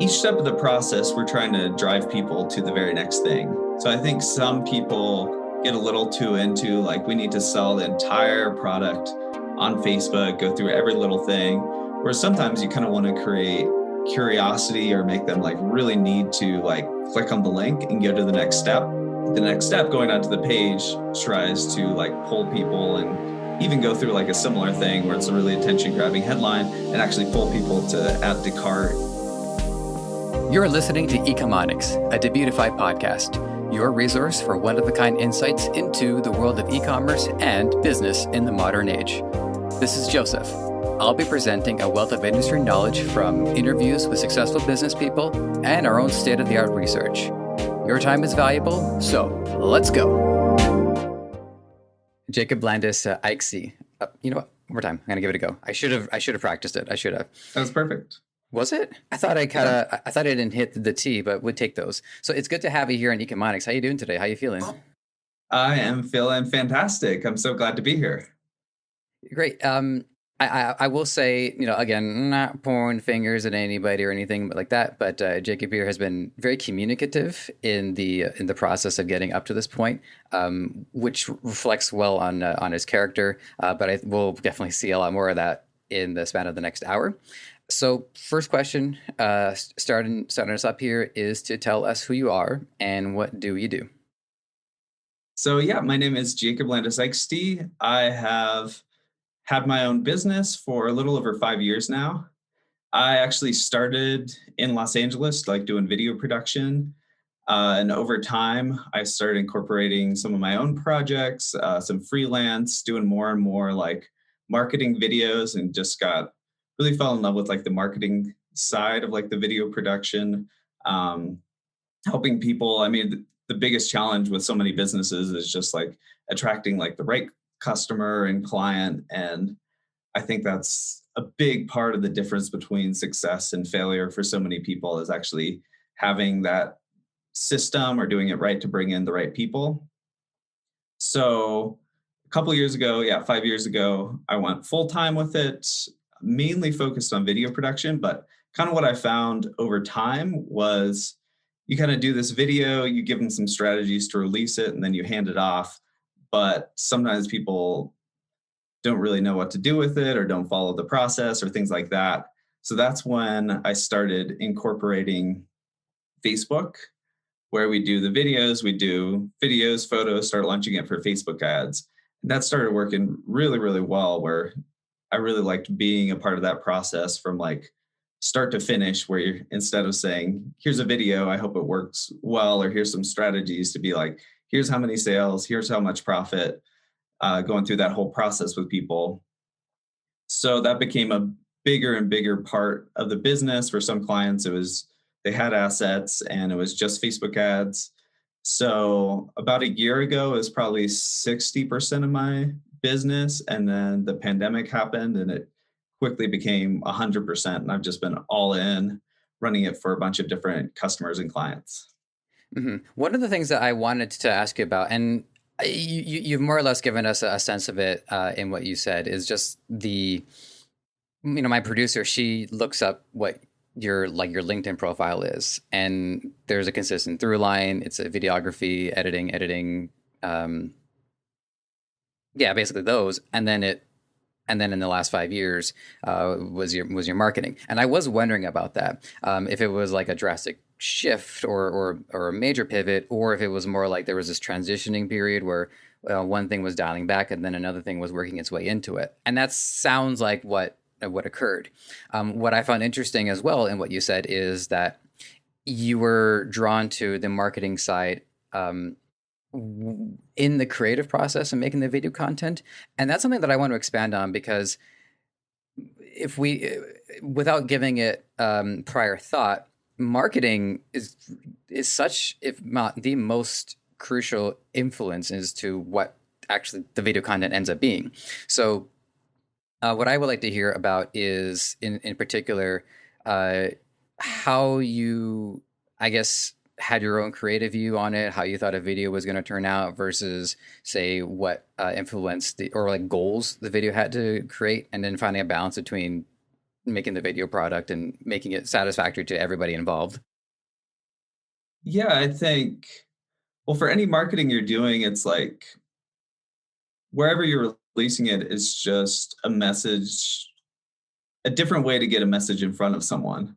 each step of the process, we're trying to drive people to the very next thing. So I think some people get a little too into like, we need to sell the entire product on Facebook, go through every little thing, where sometimes you kind of want to create curiosity or make them like really need to like click on the link and go to the next step. The next step going onto the page tries to like pull people and even go through like a similar thing where it's a really attention grabbing headline and actually pull people to add to cart. You're listening to Ecomonics, a Debutify podcast, your resource for one-of-a-kind insights into the world of e-commerce and business in the modern age. This is Joseph. I'll be presenting a wealth of industry knowledge from interviews with successful business people and our own state-of-the-art research. Your time is valuable, so let's go. Jacob Landis-Eigsti. You know what? One more time. I'm gonna give it a go. I should have practiced it. That was perfect. Was it? I thought I didn't hit the T, but would take those. So it's good to have you here in Ecomonics. How you doing today? How you feeling? I am feeling fantastic. I'm so glad to be here. Great. I will say, again, not pointing fingers at anybody or anything like that, but Jacob here has been very communicative in the process of getting up to this point, which reflects well on his character. But we'll definitely see a lot more of that in the span of the next hour. So first question, starting us up here, is to tell us who you are and what do you do? So yeah, my name is Jacob Landis-Eigsti. I have had my own business for a little over 5 years now. I actually started in Los Angeles, like doing video production. And over time, I started incorporating some of my own projects, some freelance, doing more and more like marketing videos, and just really fell in love with like the marketing side of like the video production, helping people. I mean, the biggest challenge with so many businesses is just like attracting like the right customer and client. And I think that's a big part of the difference between success and failure for so many people, is actually having that system or doing it right to bring in the right people. So a couple years ago, 5 years ago, I went full time with it, mainly focused on video production. But kind of what I found over time was you kind of do this video, you give them some strategies to release it, and then you hand it off. But sometimes people don't really know what to do with it or don't follow the process or things like that. So that's when I started incorporating Facebook, where we do videos, photos, start launching it for Facebook ads. And that started working really, really well, where I really liked being a part of that process from like start to finish, where you're, instead of saying, here's a video, I hope it works well, or here's some strategies, to be like, here's how many sales, here's how much profit, going through that whole process with people. So that became a bigger and bigger part of the business. For some clients, they had assets and it was just Facebook ads. So about a year ago, it was probably 60% of my business. And then the pandemic happened and it quickly became 100%. And I've just been all in, running it for a bunch of different customers and clients. Mm-hmm. One of the things that I wanted to ask you about, and you've more or less given us a sense of it in what you said, is just my producer, she looks up what your LinkedIn profile is, and there's a consistent through line. It's a videography, editing, basically those, and then in the last 5 years was your marketing. And I was wondering about that, if it was like a drastic shift or a major pivot, or if it was more like there was this transitioning period where one thing was dialing back and then another thing was working its way into it. And that sounds like what occurred. What I found interesting as well in what you said is that you were drawn to the marketing side in the creative process and making the video content. And that's something that I want to expand on, because if we, without giving it prior thought, marketing is such, if not the most crucial influence as to what actually the video content ends up being. So what I would like to hear about is, in particular, how you, I guess, had your own creative view on it, how you thought a video was going to turn out versus, say, what influenced or like goals the video had to create, and then finding a balance between making the video product and making it satisfactory to everybody involved. Yeah, I think, well, for any marketing you're doing, it's like wherever you're releasing it is just a message, a different way to get a message in front of someone.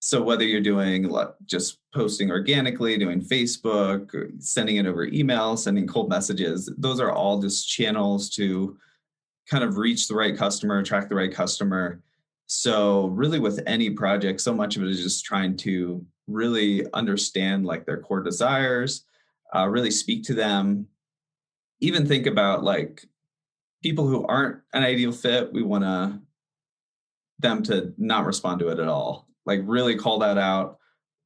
So whether you're doing like just posting organically, doing Facebook, or sending it over email, sending cold messages, those are all just channels to kind of reach the right customer, attract the right customer. So really with any project, so much of it is just trying to really understand like their core desires, really speak to them, even think about like people who aren't an ideal fit, we want to them to not respond to it at all. Like really call that out,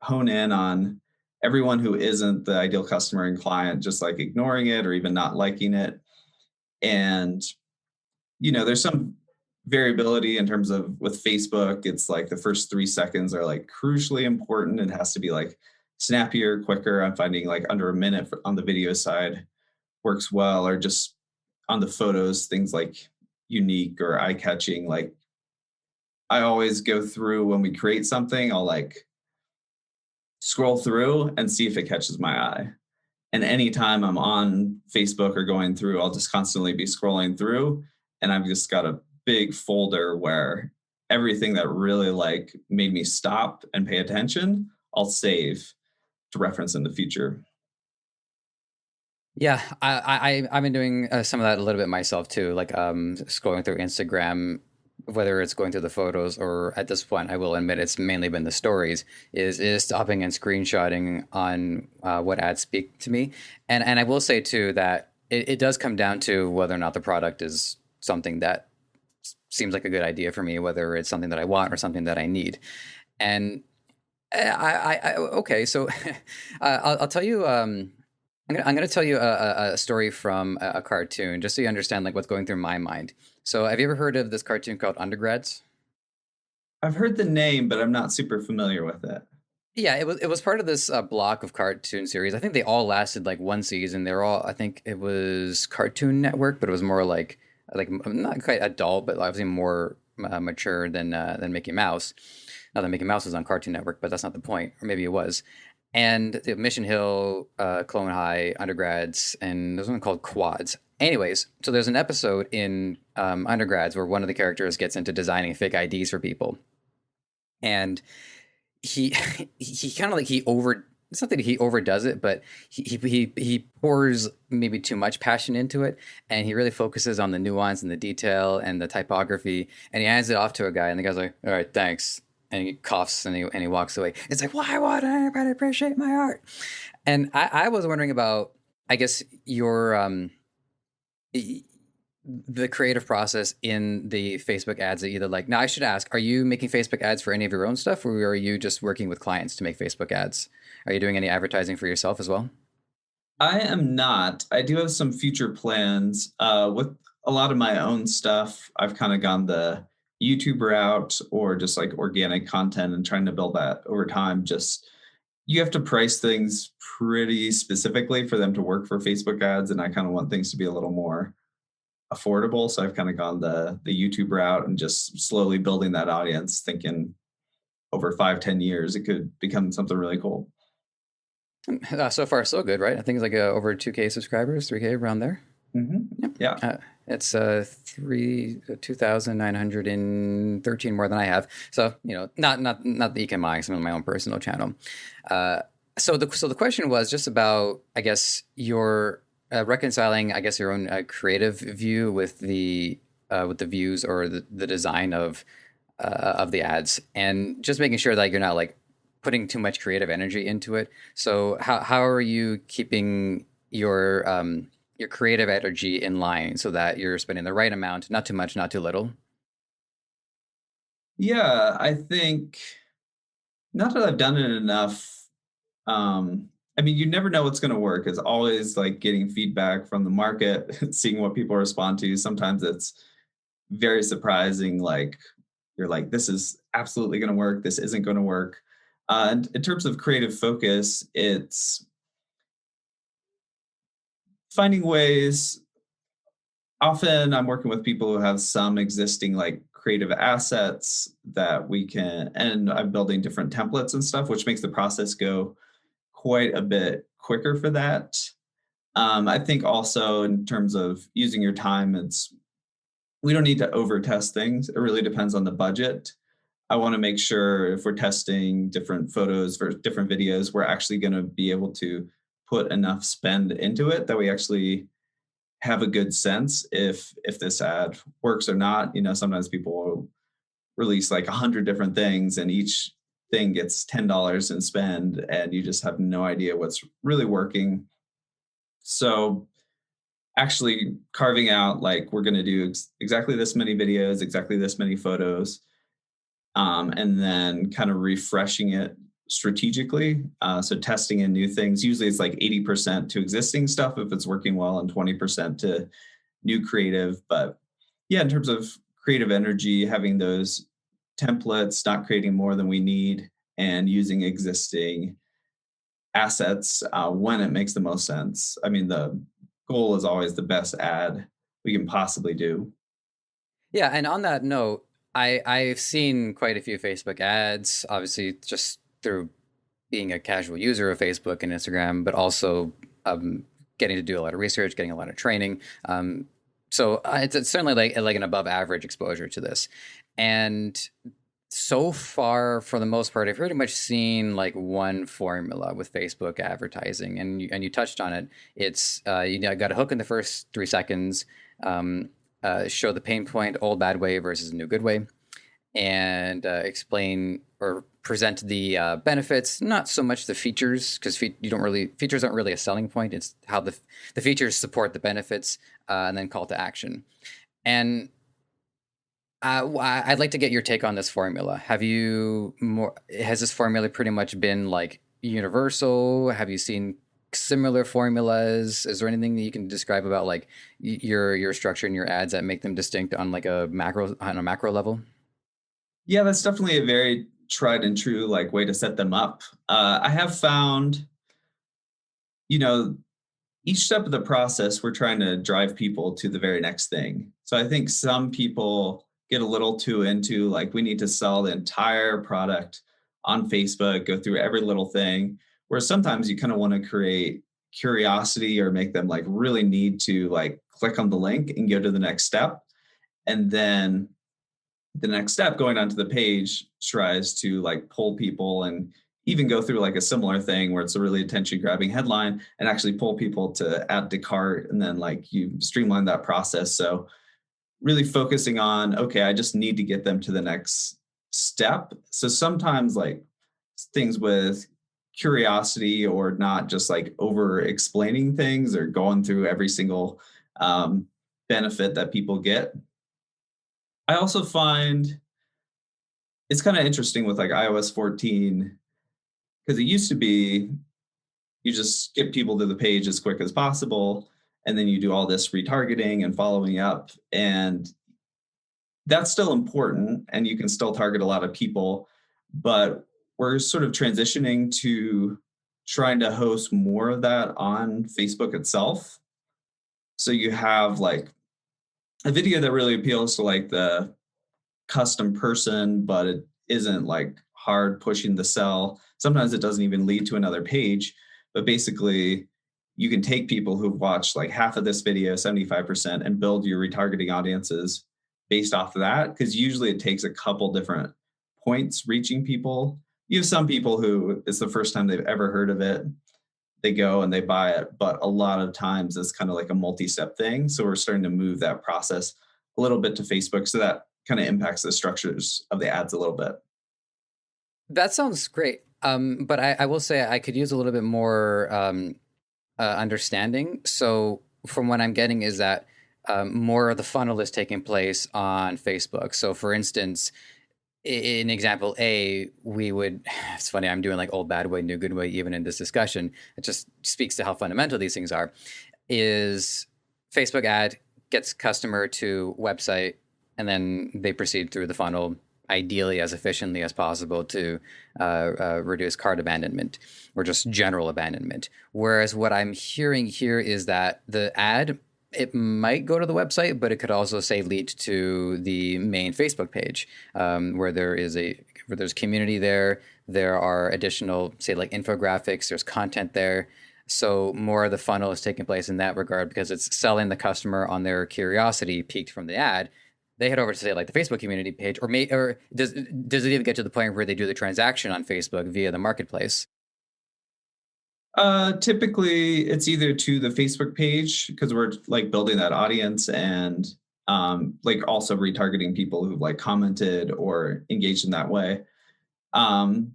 hone in on everyone who isn't the ideal customer and client, just like ignoring it or even not liking it. And, there's some variability in terms of with Facebook, it's like the first 3 seconds are like crucially important. It has to be like snappier, quicker. I'm finding like under a minute on the video side works well, or just on the photos, things like unique or eye catching. Like I always go through when we create something, I'll like scroll through and see if it catches my eye. And anytime I'm on Facebook or going through, I'll just constantly be scrolling through. And I've just got a big folder where everything that really like made me stop and pay attention, I'll save to reference in the future. Yeah, I've been doing some of that a little bit myself too, like scrolling through Instagram, whether it's going through the photos or at this point, I will admit it's mainly been the stories. Is stopping and screenshotting on what ads speak to me, and I will say too that it does come down to whether or not the product is something that seems like a good idea for me, whether it's something that I want or something that I need, and okay, so I'll tell you. I'm gonna tell you a story from a cartoon, just so you understand like what's going through my mind. So, have you ever heard of this cartoon called Undergrads? I've heard the name, but I'm not super familiar with it. Yeah, it was part of this block of cartoon series. I think they all lasted like one season. They were all, I think it was Cartoon Network, but it was more like not quite adult, but obviously more mature than Mickey Mouse. Not that Mickey Mouse was on Cartoon Network, but that's not the point, or maybe it was. And the Mission Hill, Clone High, Undergrads, and there's one called Quads. Anyways, so there's an episode in Undergrads where one of the characters gets into designing fake IDs for people, and he he kind of like he over it's not that he overdoes it, but he pours maybe too much passion into it, and he really focuses on the nuance and the detail and the typography, and he hands it off to a guy, and the guy's like, "All right, thanks," and he coughs and he walks away. It's like, why would anybody appreciate my art? And I was wondering about, I guess, your the creative process in the Facebook ads that you either like. Now, I should ask, are you making Facebook ads for any of your own stuff, or are you just working with clients to make Facebook ads? Are you doing any advertising for yourself as well? I am not. I do have some future plans. With a lot of my own stuff, I've kind of gone the YouTube route or just like organic content and trying to build that over time. Just you have to price things pretty specifically for them to work for Facebook ads. And I kind of want things to be a little more affordable. So I've kind of gone the YouTube route and just slowly building that audience, thinking over 5, 10 years, it could become something really cool. So far, so good, right? I think it's like over 2K subscribers, 3K around there. Yep. Yeah. It's 2,913 more than I have. So not that you can mine some of my own personal channel. So the question was just about, I guess, your reconciling, I guess, your own creative view with the views or the design of the ads, and just making sure that you're not like putting too much creative energy into it. So how are you keeping your creative energy in line so that you're spending the right amount, not too much, not too little? Yeah. I think not that I've done it enough. I mean, you never know what's going to work. It's always like getting feedback from the market, seeing what people respond to. Sometimes it's very surprising. Like you're like, this is absolutely going to work. This isn't going to work. And in terms of creative focus, it's finding ways. Often I'm working with people who have some existing like creative assets that we can, and I'm building different templates and stuff, which makes the process go quite a bit quicker for that. I think also in terms of using your time, it's we don't need to over test things. It really depends on the budget. I want to make sure if we're testing different photos for different videos, we're actually going to be able to put enough spend into it that we actually have a good sense if this ad works or not. Sometimes people will release like 100 different things and each thing gets $10 in spend and you just have no idea what's really working. So actually carving out like we're going to do exactly this many videos, exactly this many photos, and then kind of refreshing it strategically. So testing in new things. Usually it's like 80% to existing stuff if it's working well, and 20% to new creative. But yeah, in terms of creative energy, having those templates, not creating more than we need, and using existing assets when it makes the most sense. I mean, the goal is always the best ad we can possibly do. Yeah, and on that note, I've seen quite a few Facebook ads, obviously just through being a casual user of Facebook and Instagram, but also getting to do a lot of research, getting a lot of training. So it's certainly like an above average exposure to this. And so far, for the most part, I've pretty much seen like one formula with Facebook advertising, and you touched on it. It's you know, got a hook in the first 3 seconds, show the pain point, old bad way versus new good way, and explain or present the benefits, not so much the features, because you don't really features aren't really a selling point. It's how the features support the benefits, and then call to action. And I'd like to get your take on this formula. Has this formula pretty much been like universal? Have you seen similar formulas? Is there anything that you can describe about like your structure and your ads that make them distinct on like a macro level? Yeah, that's definitely a very tried and true like way to set them up. I have found, you know, each step of the process, we're trying to drive people to the very next thing. So I think some people get a little too into like we need to sell the entire product on Facebook, go through every little thing. Where sometimes you kind of want to create curiosity or make them like really need to like click on the link and go to the next step. And then the next step going onto the page tries to like pull people and even go through like a similar thing where it's a really attention grabbing headline and actually pull people to add to cart, and then like you streamline that process. So really focusing on, okay, I just need to get them to the next step. So sometimes like things with curiosity or not just like over explaining things or going through every single um, benefit that people get. I also find it's kind of interesting with like iOS 14 because it used to be you just skip people to the page as quick as possible, and then you do all this retargeting and following up, and that's still important and you can still target a lot of people, but we're sort of transitioning to trying to host more of that on Facebook itself. So you have like a video that really appeals to like the custom person, but it isn't like hard pushing the sell. Sometimes it doesn't even lead to another page, but basically you can take people who've watched like half of this video, 75%, and build your retargeting audiences based off of that. Because usually it takes a couple different points reaching people. You have some people who it's the first time they've ever heard of it. They go and they buy it, but a lot of times it's kind of like a multi-step thing. So we're starting to move that process a little bit to Facebook. So that kind of impacts the structures of the ads a little bit. That sounds great. But I will say I could use a little bit more understanding. So from what I'm getting is that more of the funnel is taking place on Facebook. So for instance, in example A, we would, it's funny, I'm doing like old bad way, new good way, even in this discussion. It just speaks to how fundamental these things are. Is Facebook ad gets customer to website, and then they proceed through the funnel, ideally as efficiently as possible to reduce cart abandonment or just general abandonment. Whereas what I'm hearing here is that the ad it might go to the website, but it could also say lead to the main Facebook page, where there's community there. There are additional, say, like infographics. There's content there. So more of the funnel is taking place in that regard because it's selling the customer on their curiosity peaked from the ad. They head over to, say, like the Facebook community page, or does it even get to the point where they do the transaction on Facebook via the marketplace? Typically it's either to the Facebook page because we're like building that audience and like also retargeting people who've like commented or engaged in that way. Um,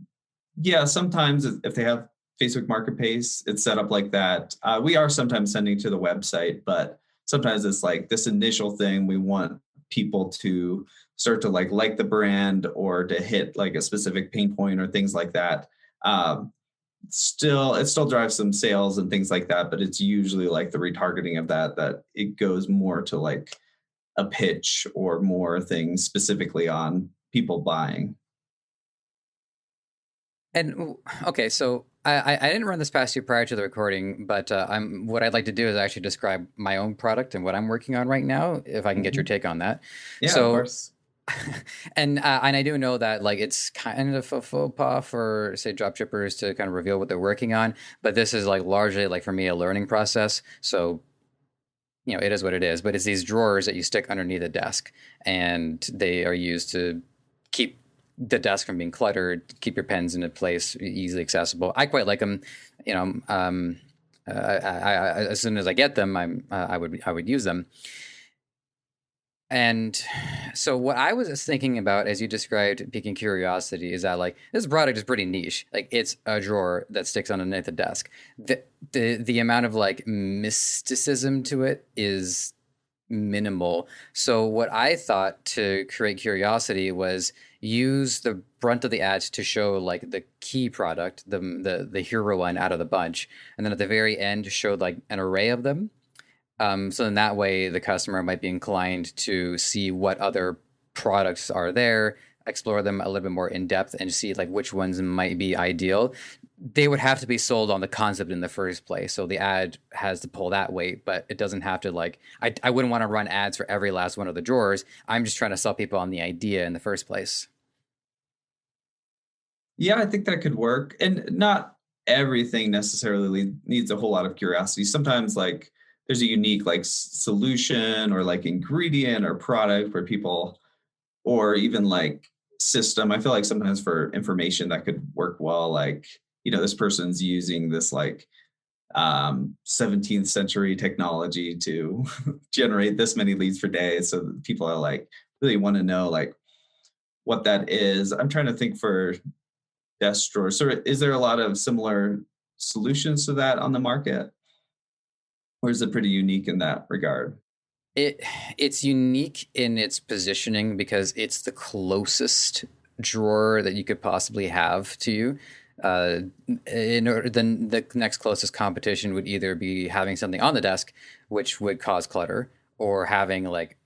yeah, sometimes if they have Facebook Marketplace, it's set up like that. We are sometimes sending to the website, but sometimes it's like this initial thing. We want people to start to like the brand or to hit like a specific pain point or things like that. Um, it still drives some sales and things like that, but it's usually like the retargeting of that it goes more to like a pitch or more things specifically on people buying. And okay, so I didn't run this past you prior to the recording, but I'm what I'd like to do is actually describe my own product and what I'm working on right now, if I can get your Mhm. take on that. Yeah, of So, course. and I do know that like it's kind of a faux pas for, say, drop shippers to kind of reveal what they're working on, but this is like largely like for me a learning process. So it is what it is. But it's these drawers that you stick underneath a desk, and they are used to keep the desk from being cluttered, keep your pens in a place easily accessible. I quite like them. You know, as soon as I get them, I would use them. And so what I was just thinking about as you described piquing curiosity is that like this product is pretty niche. Like it's a drawer that sticks underneath the desk. The amount of like mysticism to it is minimal. So what I thought to create curiosity was use the brunt of the ads to show like the key product, the hero one out of the bunch, and then at the very end showed like an array of them. So in that way, the customer might be inclined to see what other products are there, explore them a little bit more in depth, and see like which ones might be ideal. They would have to be sold on the concept in the first place, so the ad has to pull that weight, but it doesn't have to like. I wouldn't want to run ads for every last one of the drawers. I'm just trying to sell people on the idea in the first place. Yeah, I think that could work. And not everything necessarily needs a whole lot of curiosity. Sometimes like there's a unique like solution or like ingredient or product where people or even like system. I feel like sometimes for information that could work well, like, this person's using this like 17th century technology to generate this many leads per day. So that people are like really want to know like what that is. I'm trying to think for desk drawers. So is there a lot of similar solutions to that on the market? Or is it pretty unique in that regard? It it's unique in its positioning because it's the closest drawer that you could possibly have to you. Uh, then the next closest competition would either be having something on the desk, which would cause clutter, or having like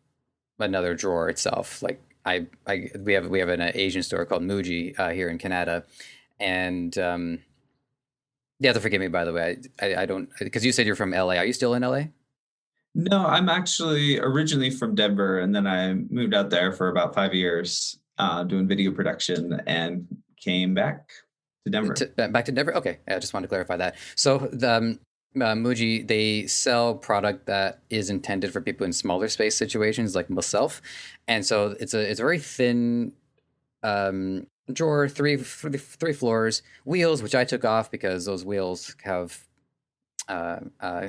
another drawer itself. Like we have an Asian store called Muji here in Canada, and you have to forgive me by the way. I don't, because you said you're from LA. Are you still in LA? No, I'm actually originally from Denver, and then I moved out there for about 5 years doing video production and came back to Denver. Back to Denver. Okay, I just wanted to clarify that. So the Muji, they sell product that is intended for people in smaller space situations like myself, and so it's a very thin drawer, three floors, wheels, which I took off because those wheels have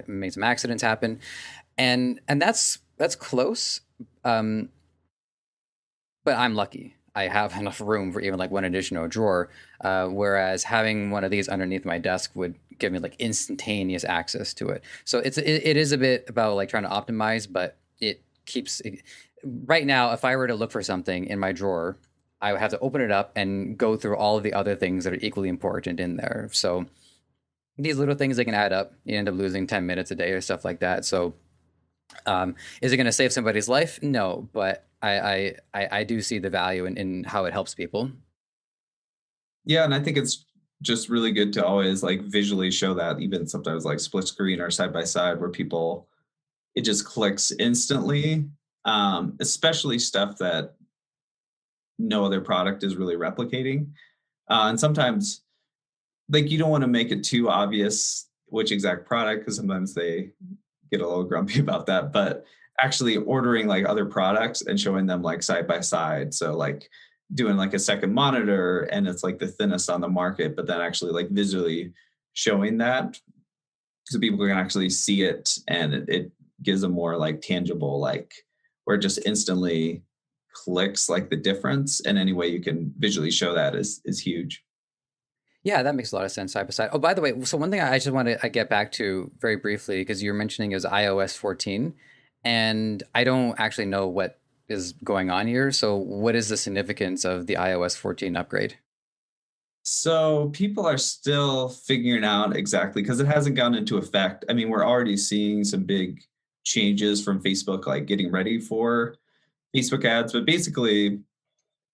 made some accidents happen, and that's close. Um, but I'm lucky. I have enough room for even like one additional drawer. Whereas having one of these underneath my desk would give me like instantaneous access to it. So it is a bit about like trying to optimize, but it keeps right now. If I were to look for something in my drawer, I would have to open it up and go through all of the other things that are equally important in there. So these little things they can add up. You end up losing 10 minutes a day or stuff like that. So is it going to save somebody's life? No, but I do see the value in how it helps people. Yeah, and I think it's just really good to always like visually show that even sometimes like split screen or side by side where people it just clicks instantly, especially stuff that no other product is really replicating. And sometimes, like, you don't want to make it too obvious which exact product because sometimes they get a little grumpy about that. But actually ordering like other products and showing them like side by side. So like doing like a second monitor and it's like the thinnest on the market, but then actually like visually showing that so people can actually see it and it gives a more like tangible like where it just instantly clicks like the difference and any way you can visually show that is huge. Yeah, that makes a lot of sense side by side. Oh, by the way, so one thing I just want to get back to very briefly because you're mentioning is iOS 14, and I don't actually know what is going on here. So, what is the significance of the iOS 14 upgrade? So people are still figuring out exactly because it hasn't gone into effect. I mean, we're already seeing some big changes from Facebook, like getting ready for Facebook ads. But basically,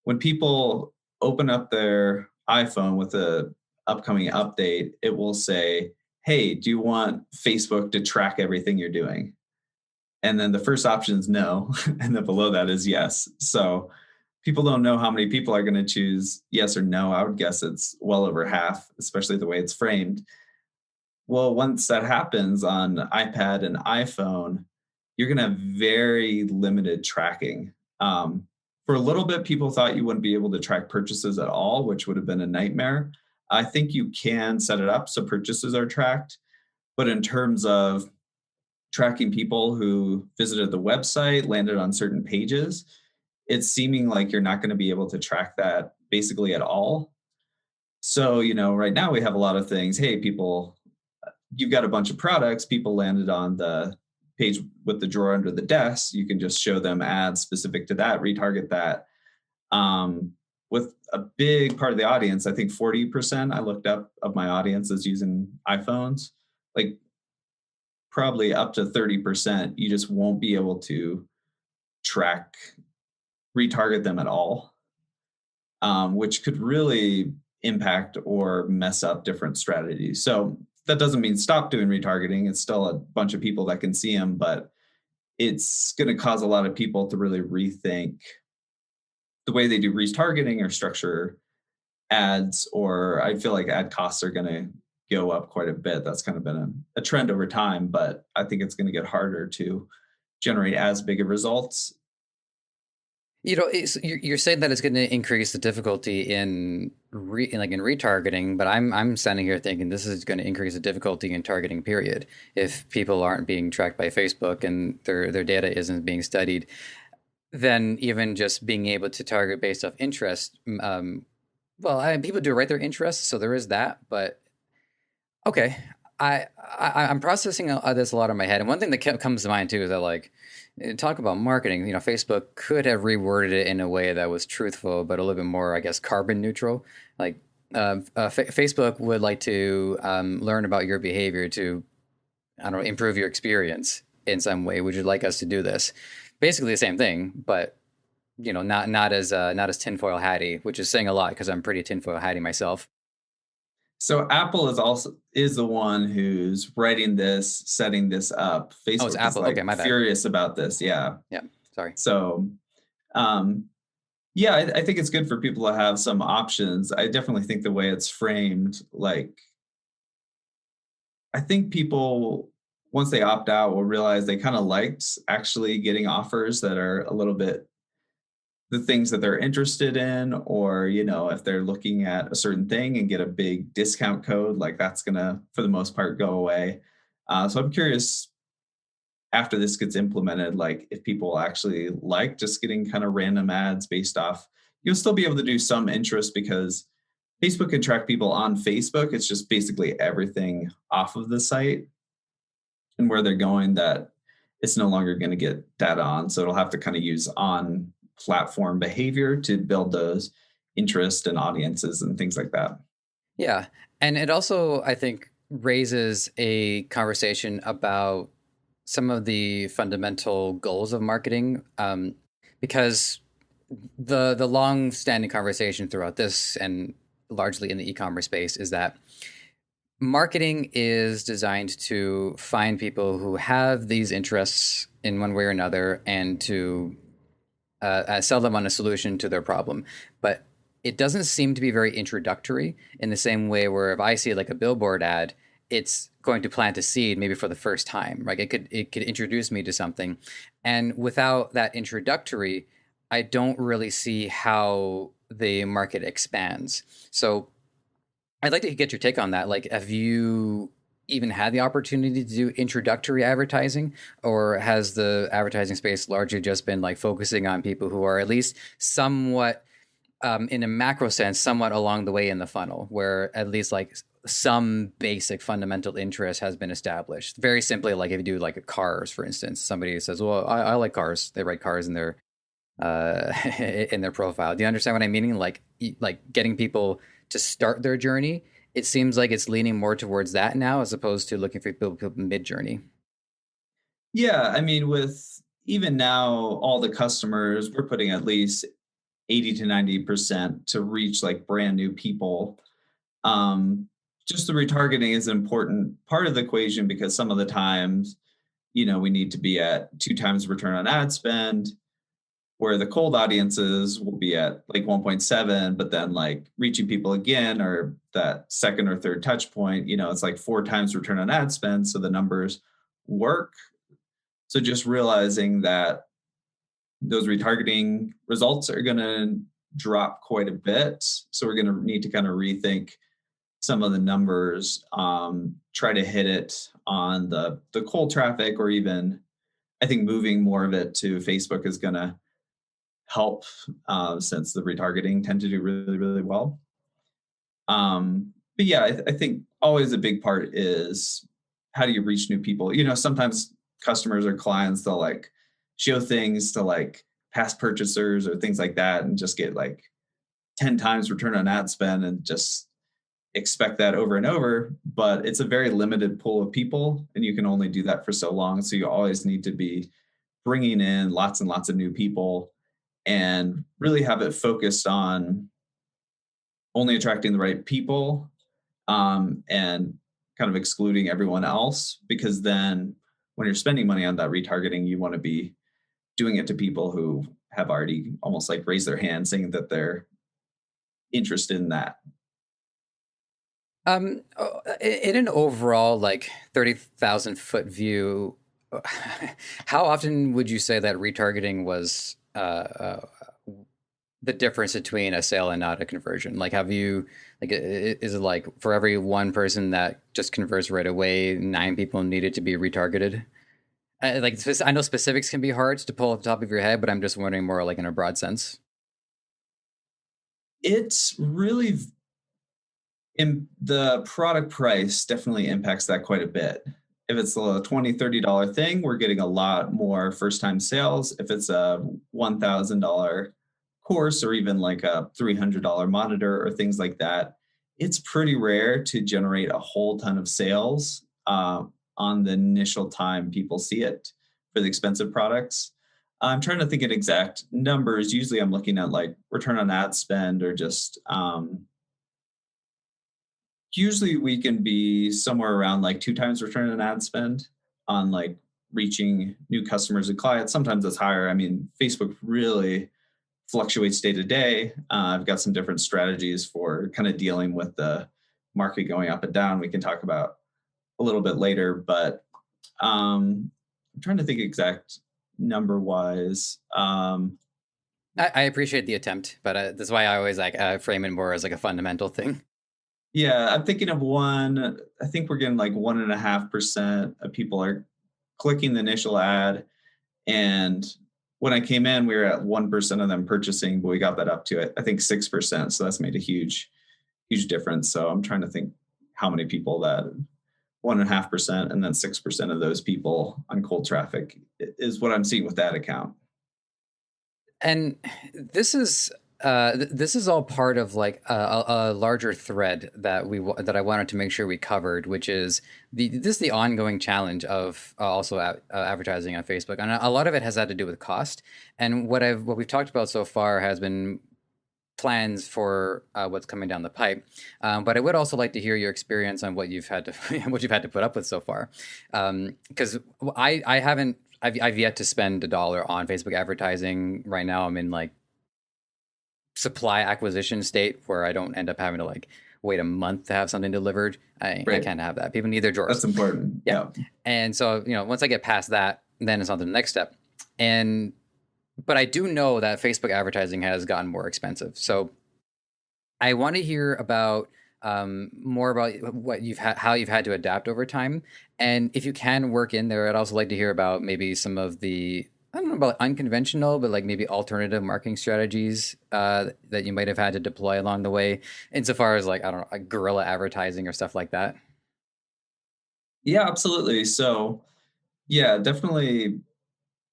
when people open up their iPhone with a upcoming update, it will say, "Hey, do you want Facebook to track everything you're doing?" And then the first option is no, and then below that is yes. So people don't know how many people are going to choose yes or no. I would guess it's well over half, especially the way it's framed. Well, once that happens on iPad and iPhone, you're going to have very limited tracking. For a little bit, people thought you wouldn't be able to track purchases at all, which would have been a nightmare. I think you can set it up so purchases are tracked. But in terms of tracking people who visited the website, landed on certain pages, it's seeming like you're not going to be able to track that basically at all. So, right now we have a lot of things. Hey, people, you've got a bunch of products, people landed on the page with the drawer under the desk. You can just show them ads specific to that, retarget that. Um, with a big part of the audience, I think 40% I looked up of my audience is using iPhones. Like probably up to 30%, you just won't be able to track, retarget them at all, which could really impact or mess up different strategies. So that doesn't mean stop doing retargeting. It's still a bunch of people that can see them, but it's going to cause a lot of people to really rethink the way they do retargeting or structure ads, or I feel like ad costs are going to go up quite a bit. That's kind of been a trend over time, but I think it's going to get harder to generate as big of results. You're saying that it's going to increase the difficulty in retargeting, but I'm standing here thinking this is going to increase the difficulty in targeting. Period. If people aren't being tracked by Facebook and their data isn't being studied, then even just being able to target based off interest, people do write their interests, so there is that. But okay, I'm processing this a lot in my head, and one thing that comes to mind too is that talk about marketing. Facebook could have reworded it in a way that was truthful, but a little bit more, I guess, carbon neutral. Like Facebook would like to learn about your behavior to, I don't know, improve your experience in some way. Would you like us to do this? Basically the same thing, but not as tinfoil hatty, which is saying a lot because I'm pretty tinfoil hatty myself. So Apple is the one who's writing this, setting this up. Oh, it's Facebook is Apple. Okay, like my bad. furious about this. Yeah. Yeah, sorry. So um, yeah, I think it's good for people to have some options. I definitely think the way it's framed, like I think people once they opt out will realize they kind of liked actually getting offers that are a little bit the things that they're interested in, or if they're looking at a certain thing and get a big discount code, like that's gonna for the most part go away. So I'm curious after this gets implemented, like if people actually like just getting kind of random ads based off, you'll still be able to do some interest because Facebook can track people on Facebook. It's just basically everything off of the site and where they're going that it's no longer going to get data on. So it'll have to kind of use on platform behavior to build those interest and audiences and things like that. Yeah. And it also, I think, raises a conversation about some of the fundamental goals of marketing, because the long standing conversation throughout this and largely in the e-commerce space is that Marketing is designed to find people who have these interests in one way or another and to sell them on a solution to their problem. But it doesn't seem to be very introductory in the same way where if I see like a billboard ad, it's going to plant a seed maybe for the first time. Like it could introduce me to something. And without that introductory, I don't really see how the market expands. So I'd like to get your take on that. Like, have you even had the opportunity to do introductory advertising, or has the advertising space largely just been like focusing on people who are at least somewhat, in a macro sense, somewhat along the way in the funnel, where at least like some basic fundamental interest has been established? Very simply, like if you do like cars, for instance, somebody says, "Well, I like cars." They write cars in their in their profile. Do you understand what I'm meaning? Like getting people to start their journey. It seems like it's leaning more towards that now, as opposed to looking for people mid journey. Yeah, I mean, with even now, all the customers, we're putting at least 80 to 90% to reach like brand new people. Um, just the retargeting is an important part of the equation because some of the times, we need to be at 2 times return on ad spend, where the cold audiences will be at like 1.7, but then like reaching people again or that second or third touch point, it's like 4 times return on ad spend. So the numbers work. So just realizing that those retargeting results are going to drop quite a bit. So we're going to need to kind of rethink some of the numbers, try to hit it on the cold traffic, or even I think moving more of it to Facebook is going to help, since the retargeting tend to do really, really well. But yeah, I think always a big part is how do you reach new people? Sometimes customers or clients, they'll like show things to like past purchasers or things like that and just get like 10 times return on ad spend and just expect that over and over. But it's a very limited pool of people and you can only do that for so long. So you always need to be bringing in lots and lots of new people and really have it focused on only attracting the right people, and kind of excluding everyone else. Because then when you're spending money on that retargeting, you want to be doing it to people who have already almost like raised their hand saying that they're interested in that. In an overall like 30,000 foot view, how often would you say that retargeting was the difference between a sale and not a conversion? Like, have you is it like for every one person that just converts right away, 9 people needed to be retargeted? I know specifics can be hard to pull off the top of your head, but I'm just wondering more like in a broad sense. It's really the product price definitely impacts that quite a bit. If it's a $20-$30 thing, we're getting a lot more first time sales. If it's a $1,000 course or even like a $300 monitor or things like that, it's pretty rare to generate a whole ton of sales, on the initial time people see it for the expensive products. I'm trying to think of exact numbers. Usually I'm looking at like return on ad spend or just, usually we can be somewhere around like 2 times return on ad spend on like reaching new customers and clients. Sometimes it's higher. I mean, Facebook really fluctuates day to day. I've got some different strategies for kind of dealing with the market going up and down. We can talk about a little bit later, but, I'm trying to think exact number wise. I appreciate the attempt, but that's why I always like frame it more as like a fundamental thing. Yeah, I'm thinking of one. I think we're getting like 1.5% of people are clicking the initial ad. And when I came in, we were at 1% of them purchasing, but we got that up to, I think, 6%. So that's made a huge, huge difference. So I'm trying to think how many people that 1.5% and then 6% of those people on cold traffic is what I'm seeing with that account. And this is this is all part of like a larger thread that that I wanted to make sure we covered, which is the ongoing challenge of also advertising on Facebook, and a lot of it has had to do with cost. And what we've talked about so far has been plans for what's coming down the pipe. But I would also like to hear your experience on what you've had to what you've had to put up with so far, because I haven't. I've yet to spend $1 on Facebook advertising. Right now, I'm in like supply acquisition state where I don't end up having to like wait a month to have something delivered. I Right. can't have that. People need their drawers. That's important. Yeah. Yeah. And so, once I get past that, then it's on to the next step. And but I do know that Facebook advertising has gotten more expensive. So I want to hear about more about what you've had, how you've had to adapt over time, and if you can work in there, I'd also like to hear about maybe some of the, I don't know about unconventional, but like maybe alternative marketing strategies that you might have had to deploy along the way, insofar as like I don't know, like guerrilla advertising or stuff like that. Yeah, absolutely. So, yeah, definitely.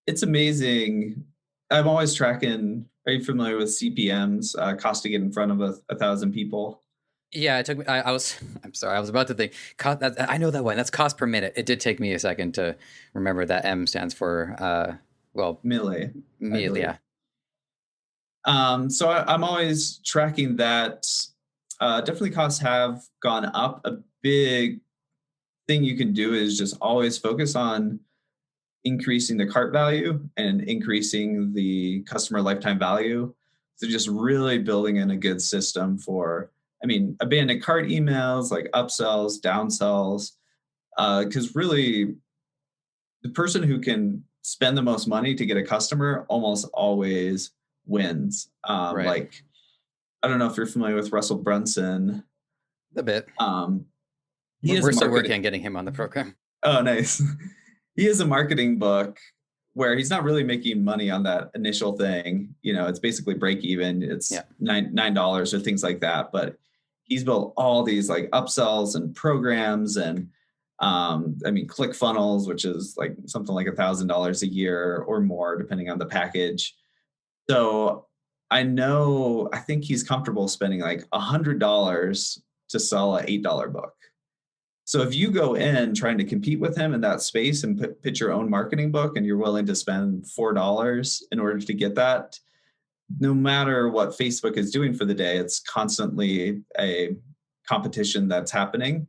It's amazing. I'm always tracking. Are you familiar with CPMs, cost to get in front of a thousand people? Yeah, it took me. I was. I'm sorry. I was about to think. I know that one. That's cost per minute. It did take me a second to remember that M stands for. Well, Millie, I me. believe. Yeah. I'm always tracking that. Definitely costs have gone up. A big thing you can do is just always focus on increasing the cart value and increasing the customer lifetime value. So just really building in a good system for, I mean, abandoned cart emails, like upsells, downsells, because really the person who can spend the most money to get a customer almost always wins. Right. Like, I don't know if you're familiar with Russell Brunson. A bit. Um, he We're, has we're a still working marketing. on getting him on the program. Oh, nice. He has a marketing book where he's not really making money on that initial thing. You know, it's basically break even. Yeah. It's $9 or things like that. But he's built all these like upsells and programs and I mean click funnels, which is like something like $1,000 a year or more, depending on the package. So I think he's comfortable spending like $100 to sell an $8 book. So if you go in trying to compete with him in that space and pitch your own marketing book and you're willing to spend $4 in order to get that, no matter what Facebook is doing for the day, it's constantly a competition that's happening.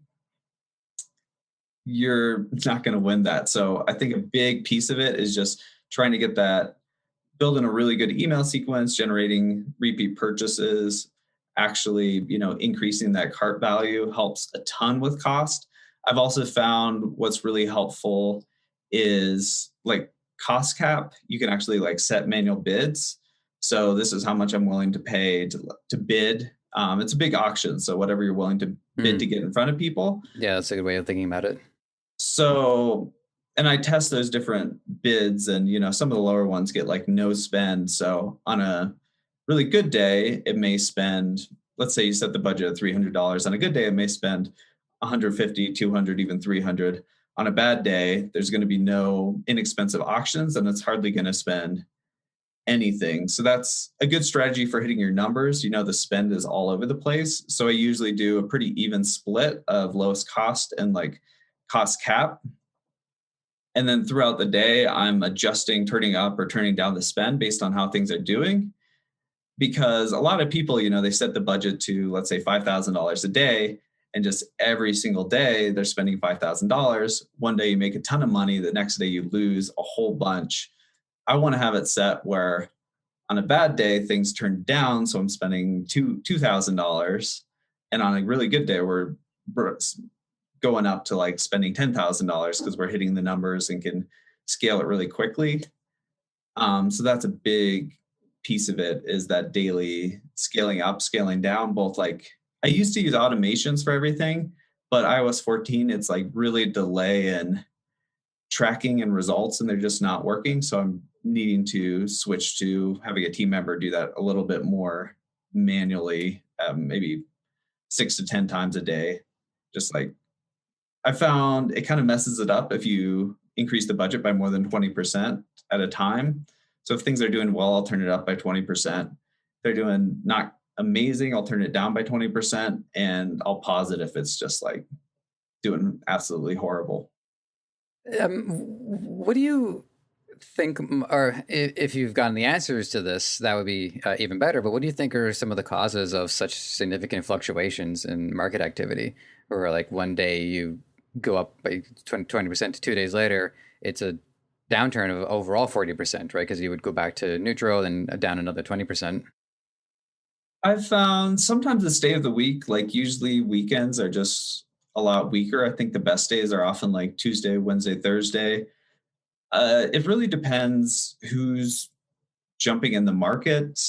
You're not going to win that. So I think a big piece of it is just trying to get that, building a really good email sequence, generating repeat purchases, actually, increasing that cart value helps a ton with cost. I've also found what's really helpful is like cost cap. You can actually like set manual bids. So this is how much I'm willing to pay to bid. It's a big auction, so whatever you're willing to bid to Mm. get in front of people. Yeah, that's a good way of thinking about it. So, and I test those different bids, and some of the lower ones get like no spend. So on a really good day, it may spend, let's say you set the budget at $300. On a good day, it may spend 150, 200, even 300. On a bad day, there's going to be no inexpensive auctions, and it's hardly going to spend anything. So that's a good strategy for hitting your numbers. The spend is all over the place. So I usually do a pretty even split of lowest cost and like cost cap, and then throughout the day, I'm adjusting, turning up or turning down the spend based on how things are doing. Because a lot of people, they set the budget to, let's say, $5,000 a day. And just every single day, they're spending $5,000. One day you make a ton of money. The next day you lose a whole bunch. I want to have it set where on a bad day, things turn down. So I'm spending $2,000. And on a really good day, we're going up to like spending $10,000 because we're hitting the numbers and can scale it really quickly. So that's a big piece of it, is that daily scaling up, scaling down, both like I used to use automations for everything, but iOS 14, it's like really delay in tracking and results and they're just not working. So I'm needing to switch to having a team member do that a little bit more manually, maybe 6 to 10 times a day, just like I found it kind of messes it up if you increase the budget by more than 20% at a time. So if things are doing well, I'll turn it up by 20%. If they're doing not amazing, I'll turn it down by 20%, and I'll pause it if it's just like doing absolutely horrible. What do you think, or if you've gotten the answers to this, that would be even better. But what do you think are some of the causes of such significant fluctuations in market activity? Or like one day you go up by 20% to 2 days later, it's a downturn of overall 40%, right? Because you would go back to neutral and down another 20%. I've found sometimes the day of the week, like usually weekends are just a lot weaker. I think the best days are often like Tuesday, Wednesday, Thursday. It really depends who's jumping in the market.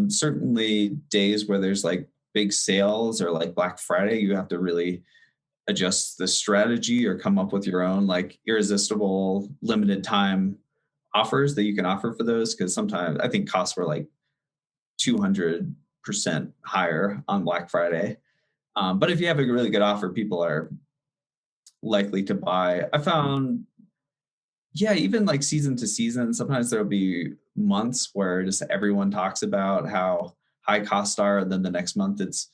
Certainly days where there's like big sales or like Black Friday, you have to really adjust the strategy or come up with your own like irresistible limited time offers that you can offer for those. Cause sometimes I think costs were like 200% higher on Black Friday. But if you have a really good offer, people are likely to buy. I found, yeah, even like season to season, sometimes there'll be months where just everyone talks about how high costs are, and then the next month it's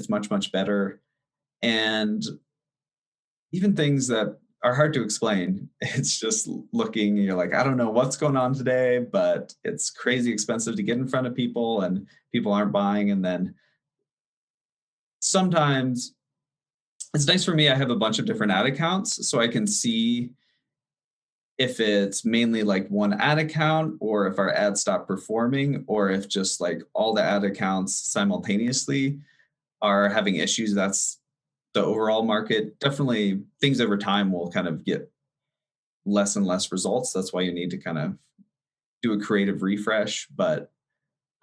much better. And even things that are hard to explain, it's just looking, you're like, I don't know what's going on today, but it's crazy expensive to get in front of people, and people aren't buying. And then sometimes it's nice for me. I have a bunch of different ad accounts, so I can see if it's mainly like one ad account or if our ads stop performing or if just like all the ad accounts simultaneously are having issues. That's the overall market. Definitely things over time will kind of get less and less results. That's why you need to kind of do a creative refresh. But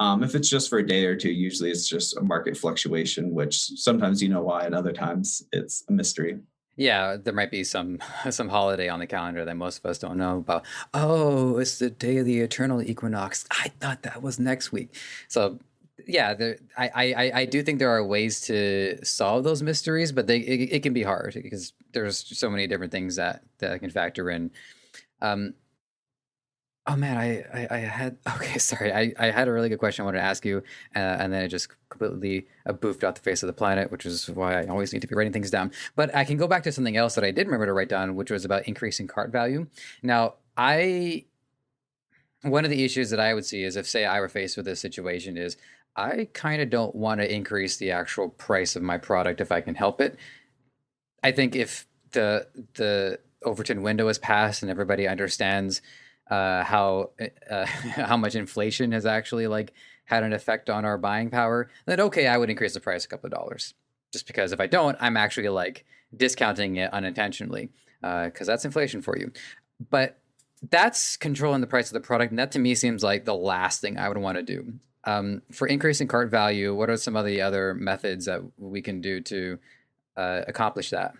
if it's just for a day or two, usually it's just a market fluctuation, which sometimes you know why, and other times it's a mystery. Yeah, there might be some some holiday on the calendar that most of us don't know about. Oh, it's the day of the eternal equinox. I thought that was next week. So yeah, I do think there are ways to solve those mysteries, but it can be hard because there's so many different things that can factor in. Um, Oh man, I had okay, sorry. I had a really good question I wanted to ask you, and then it just completely boofed out the face of the planet, which is why I always need to be writing things down. But I can go back to something else that I did remember to write down, which was about increasing cart value. Now, I one of the issues that I would see is if, say, I were faced with this situation, is I kind of don't want to increase the actual price of my product if I can help it. I think if the Overton window is passed and everybody understands how how much inflation has actually like had an effect on our buying power, then okay, I would increase the price a couple of dollars. Just because if I don't, I'm actually like discounting it unintentionally because that's inflation for you. But that's controlling the price of the product, and that to me seems like the last thing I would want to do. For increasing cart value, what are some of the other methods that we can do to accomplish that?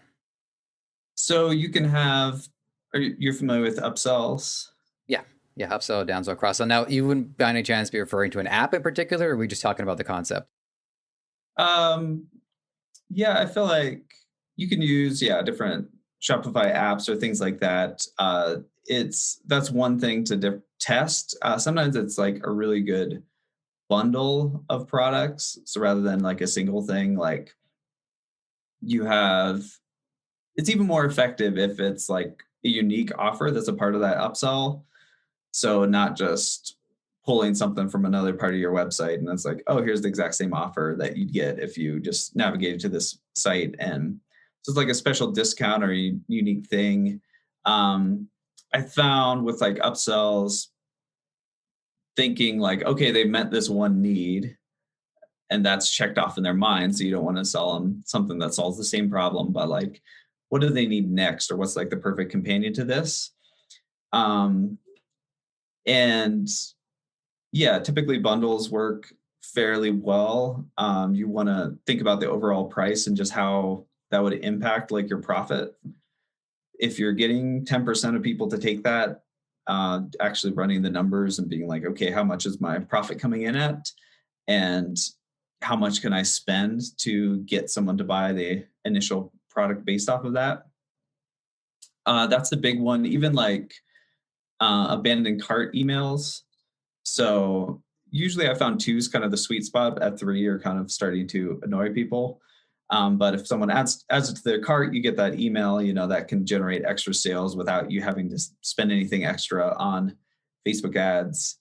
So you can have, you're familiar with upsells? Yeah, yeah, upsell, downsell, cross sell. Now, you wouldn't by any chance be referring to an app in particular, or are we just talking about the concept? Um, yeah, I feel like you can use, yeah, different Shopify apps or things like that. That's one thing to test. Sometimes it's like a really good bundle of products. So rather than like a single thing, like you have, it's even more effective if it's like a unique offer that's a part of that upsell. So not just pulling something from another part of your website and it's like, oh, here's the exact same offer that you'd get if you just navigated to this site. And so it's like a special discount or unique thing. I found with like upsells, thinking like, okay, they met this one need and that's checked off in their mind. So you don't want to sell them something that solves the same problem, but like, what do they need next? Or what's like the perfect companion to this? Um, and Yeah, typically bundles work fairly well. You want to think about the overall price and just how that would impact like your profit. If you're getting 10% of people to take that, actually running the numbers and being like, okay, how much is my profit coming in at? And how much can I spend to get someone to buy the initial product based off of that? That's the big one. Even like abandoned cart emails. So usually I found two is kind of the sweet spot. At three are kind of starting to annoy people. But if someone adds it to their cart, you get that email, that can generate extra sales without you having to spend anything extra on Facebook ads.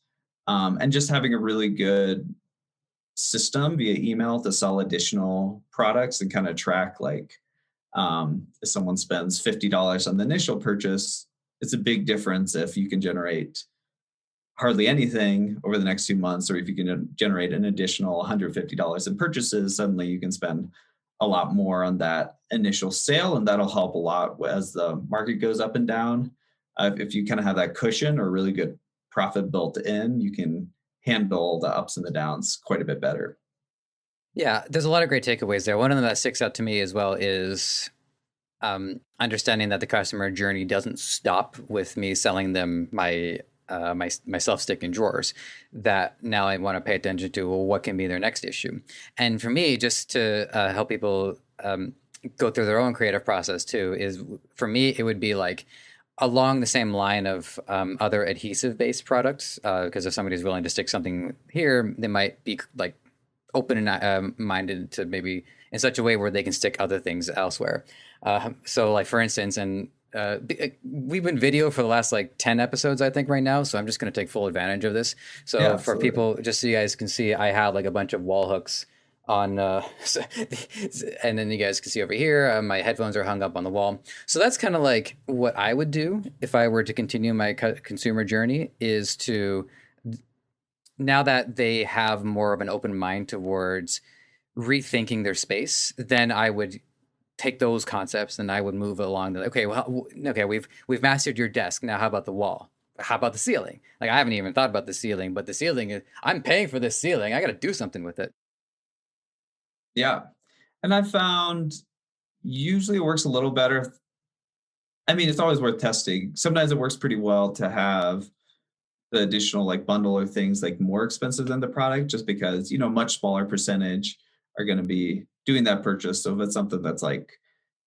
And just having a really good system via email to sell additional products and kind of track like if someone spends $50 on the initial purchase, it's a big difference if you can generate hardly anything over the next 2 months, or if you can generate an additional $150 in purchases, suddenly you can spend a lot more on that initial sale, and that'll help a lot as the market goes up and down. If you kind of have that cushion or really good profit built in, you can handle the ups and the downs quite a bit better. Yeah, there's a lot of great takeaways there. One of them that sticks out to me as well is understanding that the customer journey doesn't stop with me selling them my self stick in drawers. That now I want to pay attention to, well, what can be their next issue. And for me, just to help people go through their own creative process too, is for me it would be like along the same line of other adhesive based products, because if somebody's willing to stick something here, they might be like open and minded to maybe in such a way where they can stick other things elsewhere. So like for instance, and we've been video for the last like 10 episodes, I think right now. So I'm just going to take full advantage of this. Yeah, So for absolutely. people, just so you guys can see, I have like a bunch of wall hooks on, and then you guys can see over here, my headphones are hung up on the wall. So that's kind of like what I would do if I were to continue my consumer journey, is to, now that they have more of an open mind towards rethinking their space, then I would take those concepts and I would move along. Okay, well, okay, we've mastered your desk. Now, how about the wall? How about the ceiling? Like I haven't even thought about the ceiling, but the ceiling is, I'm paying for this ceiling. I got to do something with it. Yeah. And I found usually it works a little better. I mean, it's always worth testing. Sometimes it works pretty well to have the additional like bundle or things like more expensive than the product, just because, much smaller percentage are going to be doing that purchase. So if it's something that's like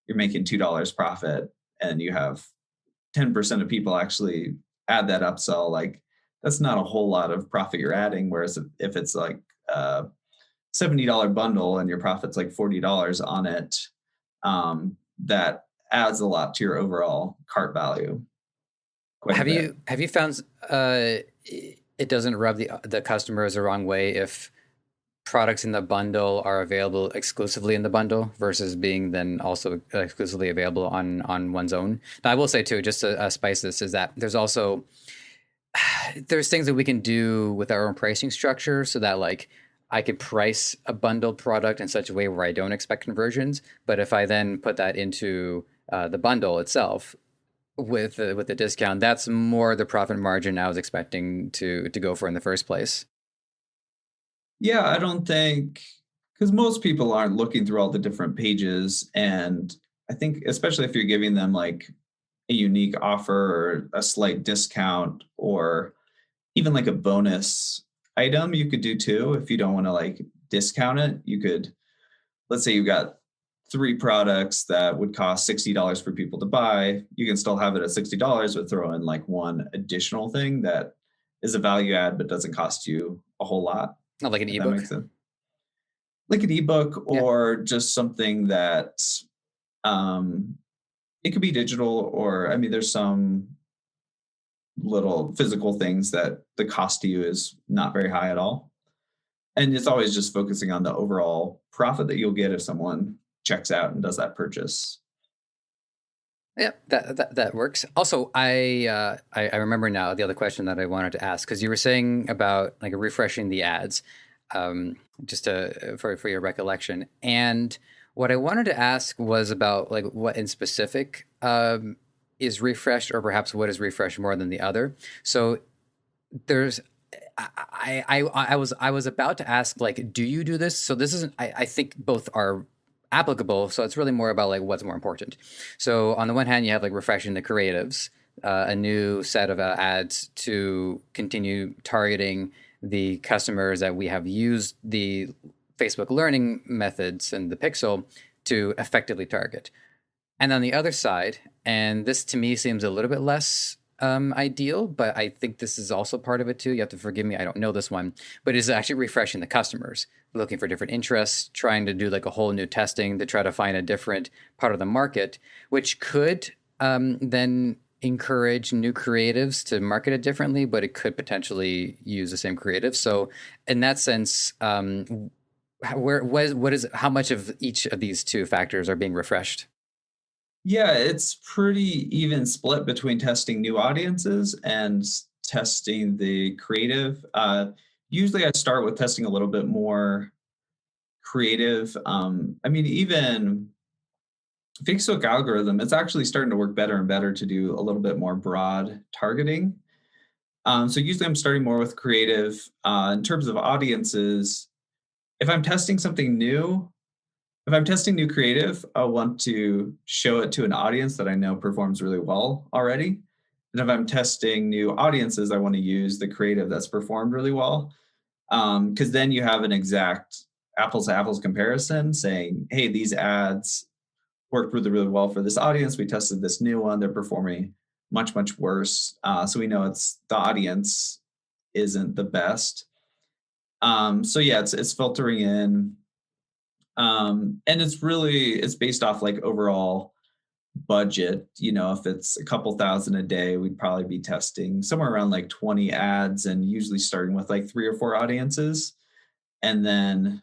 you're making $2 profit and you have 10% of people actually add that upsell, like that's not a whole lot of profit you're adding. Whereas if it's like a $70 bundle and your profit's like $40 on it, that adds a lot to your overall cart value, quite a bit. Have you found it doesn't rub the customers the wrong way if products in the bundle are available exclusively in the bundle versus being then also exclusively available on one's own? Now, I will say too, just to spice this, is that there's also there's things that we can do with our own pricing structure so that like I could price a bundled product in such a way where I don't expect conversions, but if I then put that into the bundle itself with the discount, that's more the profit margin I was expecting to go for in the first place. Yeah, I don't think, because most people aren't looking through all the different pages. And I think, especially if you're giving them like a unique offer or a slight discount or even like a bonus item, you could do too. If you don't want to like discount it, you could, let's say you've got three products that would cost $60 for people to buy. You can still have it at $60, but throw in like one additional thing that is a value add but doesn't cost you a whole lot, Not like an if that ebook. makes sense. Like an ebook Yeah. or just something that um, it could be digital, or I mean, there's some little physical things that the cost to you is not very high at all. And it's always just focusing on the overall profit that you'll get if someone checks out and does that purchase. Yeah, that works. Also, I remember now the other question that I wanted to ask, because you were saying about like refreshing the ads, just for your recollection. And what I wanted to ask was about like what in specific is refreshed, or perhaps what is refreshed more than the other. So there's I was about to ask, like, do you do this? So this isn't, I think both are applicable. So it's really more about like what's more important. So on the one hand, you have like refreshing the creatives, a new set of ads to continue targeting the customers that we have used the Facebook learning methods and the pixel to effectively target. And on the other side, and this to me seems a little bit less ideal, but I think this is also part of it too. You have to forgive me, I don't know this one, but it's actually refreshing the customers, looking for different interests, trying to do like a whole new testing to try to find a different part of the market, which could then encourage new creatives to market it differently, but it could potentially use the same creative. So, in that sense, what is how much of each of these two factors are being refreshed? Yeah, it's pretty even split between testing new audiences and testing the creative. Usually I start with testing a little bit more creative. I mean, even Facebook algorithm, it's actually starting to work better and better to do a little bit more broad targeting. So usually I'm starting more with creative. In terms of audiences, if I'm testing something new, if I'm testing new creative, I want to show it to an audience that I know performs really well already. And if I'm testing new audiences, I want to use the creative that's performed really well. Because then you have an exact apples to apples comparison saying, hey, these ads worked really, really well for this audience. We tested this new one. They're performing much, much worse. So we know it's the audience isn't the best. So yeah, it's filtering in, and it's based off like overall budget. You know, if it's a couple thousand a day, we'd probably be testing somewhere around like 20 ads, and usually starting with like 3 or 4 audiences, and then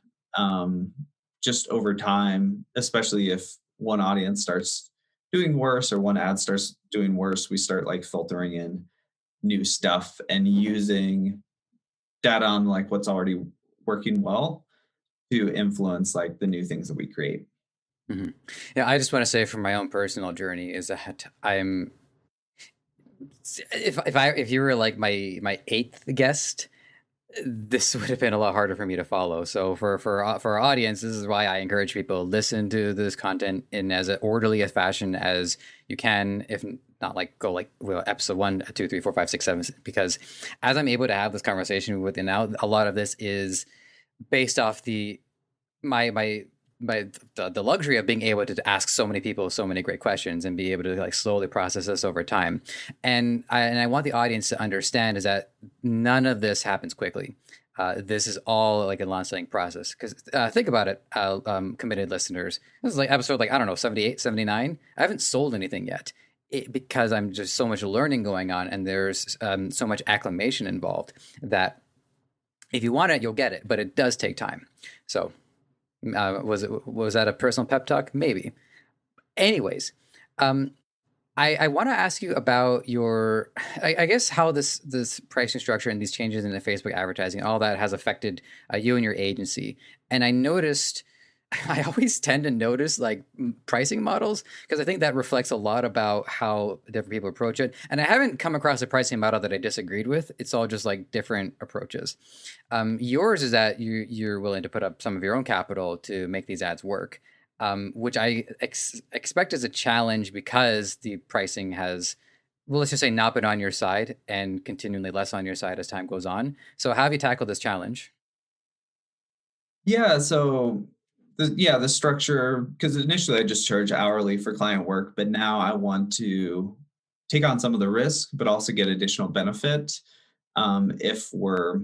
just over time, especially if one audience starts doing worse or one ad starts doing worse, we start like filtering in new stuff and using data on like what's already working well to influence like the new things that we create. Mhm. Yeah, I just want to say from my own personal journey is that I'm if you were like my eighth guest, this would have been a lot harder for me to follow. So for our audience, this is why I encourage people to listen to this content in as orderly a fashion as you can, if not like go like well, episode 1, 2, 3, 4, 5, 6, 7, because as I'm able to have this conversation with you now, a lot of this is based off my my the luxury of being able to ask so many people so many great questions and be able to like slowly process this over time. And I want the audience to understand is that none of this happens quickly. This is all like a long selling process. Because think about it, committed listeners. This is like episode like I don't know 78, 79. I haven't sold anything yet. Because I'm just so much learning going on, and there's so much acclimation involved that if you want it, you'll get it, but it does take time. So was that a personal pep talk? Maybe. Anyways, um, I want to ask you about your, I guess, how this pricing structure and these changes in the Facebook advertising, all that has affected you and your agency. And I noticed, I always tend to notice like pricing models because I think that reflects a lot about how different people approach it. And I haven't come across a pricing model that I disagreed with. It's all just like different approaches. Yours is that you're willing to put up some of your own capital to make these ads work, which I expect is a challenge because the pricing has, well, let's just say, not been on your side and continually less on your side as time goes on. So, how have you tackled this challenge? Yeah, so the structure, because initially I just charge hourly for client work, but now I want to take on some of the risk, but also get additional benefit if we're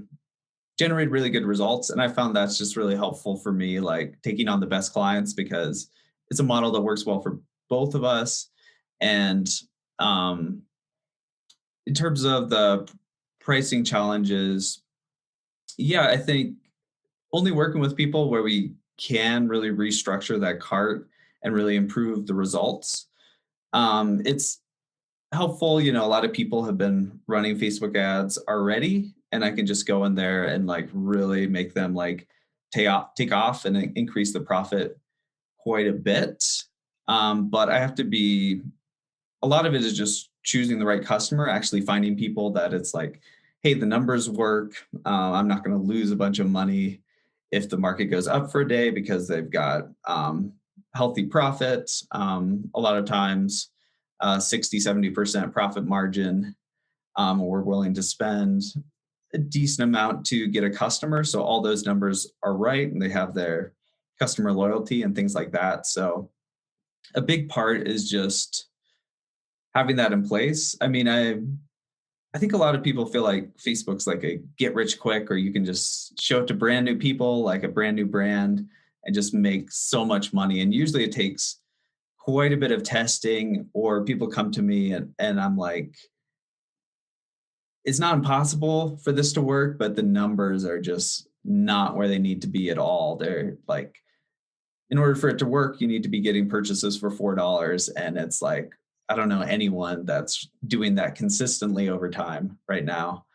generate really good results. And I found that's just really helpful for me, like taking on the best clients because it's a model that works well for both of us. And um, in terms of the pricing challenges, yeah, I think only working with people where we can really restructure that cart and really improve the results. It's helpful. You know, a lot of people have been running Facebook ads already, and I can just go in there and like really make them like take off and increase the profit quite a bit. But I have to be a lot of it is just choosing the right customer, actually finding people that it's like, hey, the numbers work. I'm not going to lose a bunch of money if the market goes up for a day because they've got healthy profits. A lot of times, 60, 70% profit margin. We're willing to spend a decent amount to get a customer. So all those numbers are right and they have their customer loyalty and things like that. So a big part is just having that in place. I mean, I think a lot of people feel like Facebook's like a get rich quick, or you can just show it to brand new people, like a brand new brand, and just make so much money. And usually it takes quite a bit of testing, or people come to me and I'm like, it's not impossible for this to work, but the numbers are just not where they need to be at all. They're like, in order for it to work, you need to be getting purchases for $4. And it's like, I don't know anyone that's doing that consistently over time right now.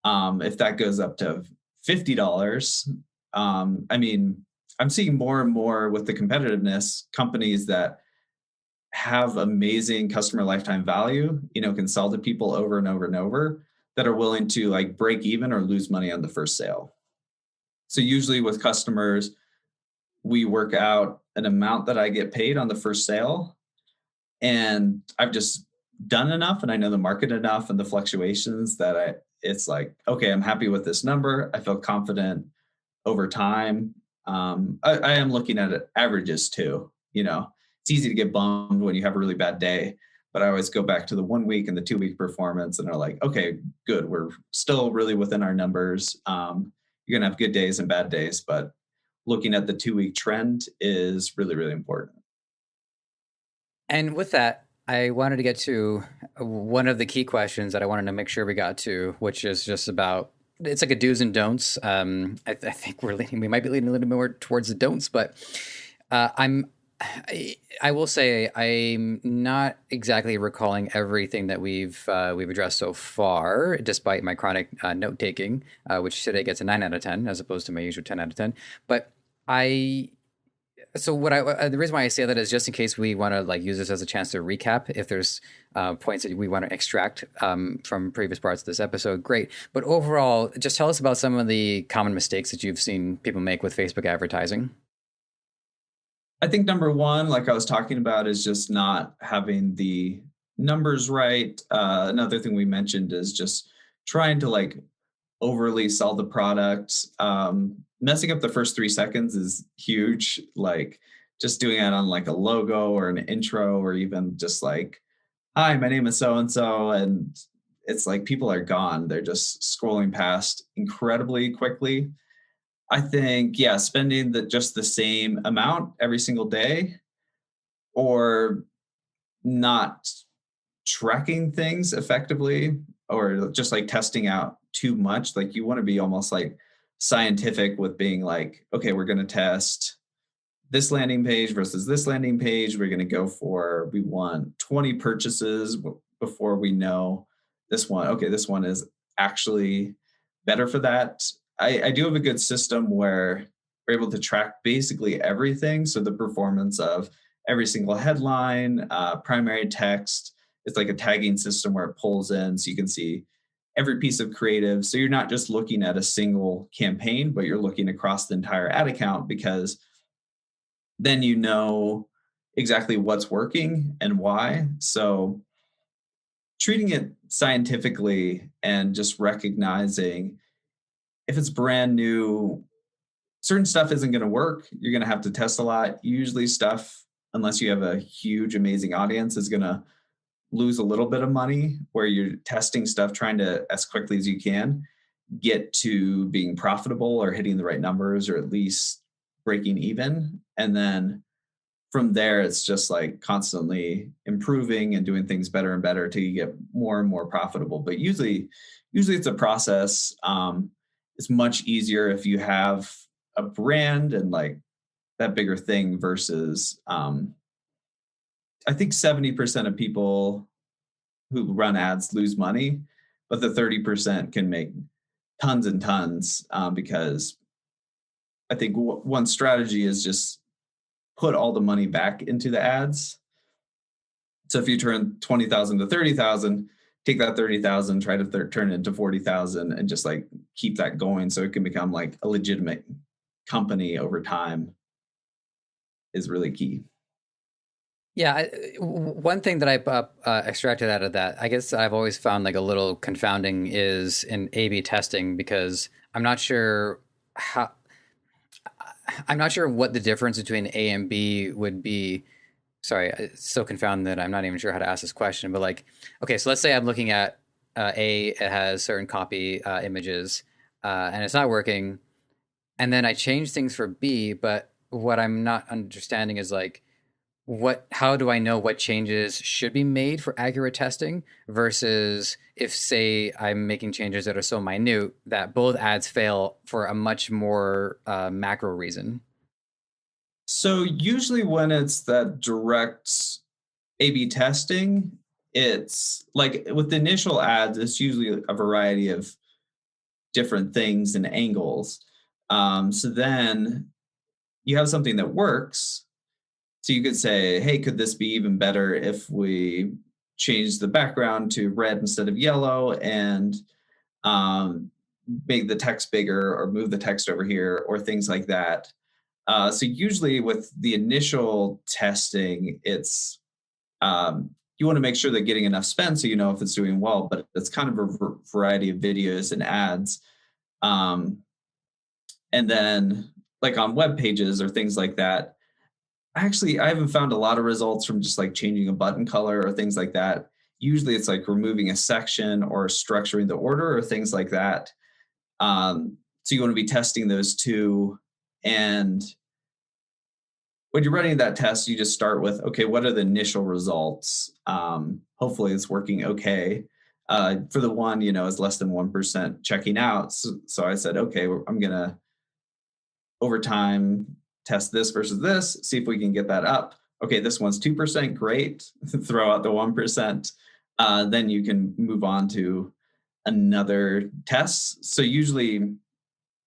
If that goes up to $50, I mean, I'm seeing more and more with the competitiveness companies that have amazing customer lifetime value, can sell to people over and over and over, that are willing to like break even or lose money on the first sale. So usually with customers, we work out an amount that I get paid on the first sale. And I've just done enough and I know the market enough and the fluctuations that it's like, okay, I'm happy with this number. I feel confident over time. I am looking at averages too. It's easy to get bummed when you have a really bad day, but I always go back to the 1 week and the 2 week performance and are like, okay, good. We're still really within our numbers. You're going to have good days and bad days, but looking at the 2 week trend is really, really important. And with that, I wanted to get to one of the key questions that I wanted to make sure we got to, which is just about, it's like a do's and don'ts. I think we might be leaning a little bit more towards the don'ts, but I will say I'm not exactly recalling everything that we've addressed so far, despite my chronic note taking, which today gets a 9 out of 10 as opposed to my usual 10 out of 10. But I so what the reason why I say that is just in case we want to like use this as a chance to recap. If there's points that we want to extract from previous parts of this episode, great. But overall, just tell us about some of the common mistakes that you've seen people make with Facebook advertising. I think number one, like I was talking about, is just not having the numbers right. Another thing we mentioned is just trying to like overly sell the product. Messing up the first 3 seconds is huge. Like just doing it on like a logo or an intro, or even just like, hi, my name is so and so. And it's like people are gone. They're just scrolling past incredibly quickly. I think, yeah, spending just the same amount every single day, or not tracking things effectively, or just like testing out too much. Like you want to be almost like scientific with being like, okay, we're going to test this landing page versus this landing page. We're going to we want 20 purchases before we know this one. Okay, this one is actually better for that. I do have a good system where we're able to track basically everything. So the performance of every single headline, primary text. It's like a tagging system where it pulls in so you can see every piece of creative. So you're not just looking at a single campaign, but you're looking across the entire ad account, because then you know exactly what's working and why. So treating it scientifically and just recognizing if it's brand new, certain stuff isn't going to work. You're going to have to test a lot. Usually, stuff, unless you have a huge, amazing audience, is going to lose a little bit of money, where you're testing stuff, trying to, as quickly as you can, get to being profitable or hitting the right numbers, or at least breaking even. And then from there, it's just like constantly improving and doing things better and better till you get more and more profitable. But usually it's a process. It's much easier if you have a brand and like that bigger thing versus I think 70% of people who run ads lose money, but the 30% can make tons and tons, because I think one strategy is just put all the money back into the ads. So if you turn 20,000 to 30,000, take that 30,000, try to turn it into 40,000, and just like keep that going so it can become like a legitimate company over time is really key. Yeah, one thing that I extracted out of that, I guess I've always found like a little confounding, is in A/B testing, because how I'm not sure what the difference between A and B would be. Sorry, it's so confounded that I'm not even sure how to ask this question. But like, okay, so let's say I'm looking at A, it has certain copy images, and it's not working. And then I change things for B, but what I'm not understanding is like, how do I know what changes should be made for accurate testing versus if, say, I'm making changes that are so minute that both ads fail for a much more macro reason. So usually when it's that direct A/B testing, it's like with the initial ads, it's usually a variety of different things and angles. So then you have something that works. So you could say, hey, could this be even better if we change the background to red instead of yellow and um, make the text bigger or move the text over here or things like that. So usually with the initial testing, it's you want to make sure they're getting enough spend so you know if it's doing well, but it's kind of a variety of videos and ads. Um, and then like on web pages or things like that, actually I haven't found a lot of results from just like changing a button color or things like that. Usually it's like removing a section or structuring the order or things like that. So you want to be testing those two. And when you're running that test, you just start with, okay, what are the initial results? Hopefully it's working okay. For the one, is less than 1% checking out. So I said, okay, I'm going to over time test this versus this, see if we can get that up. Okay, this one's 2%, great. Throw out the 1%. Then you can move on to another test. So usually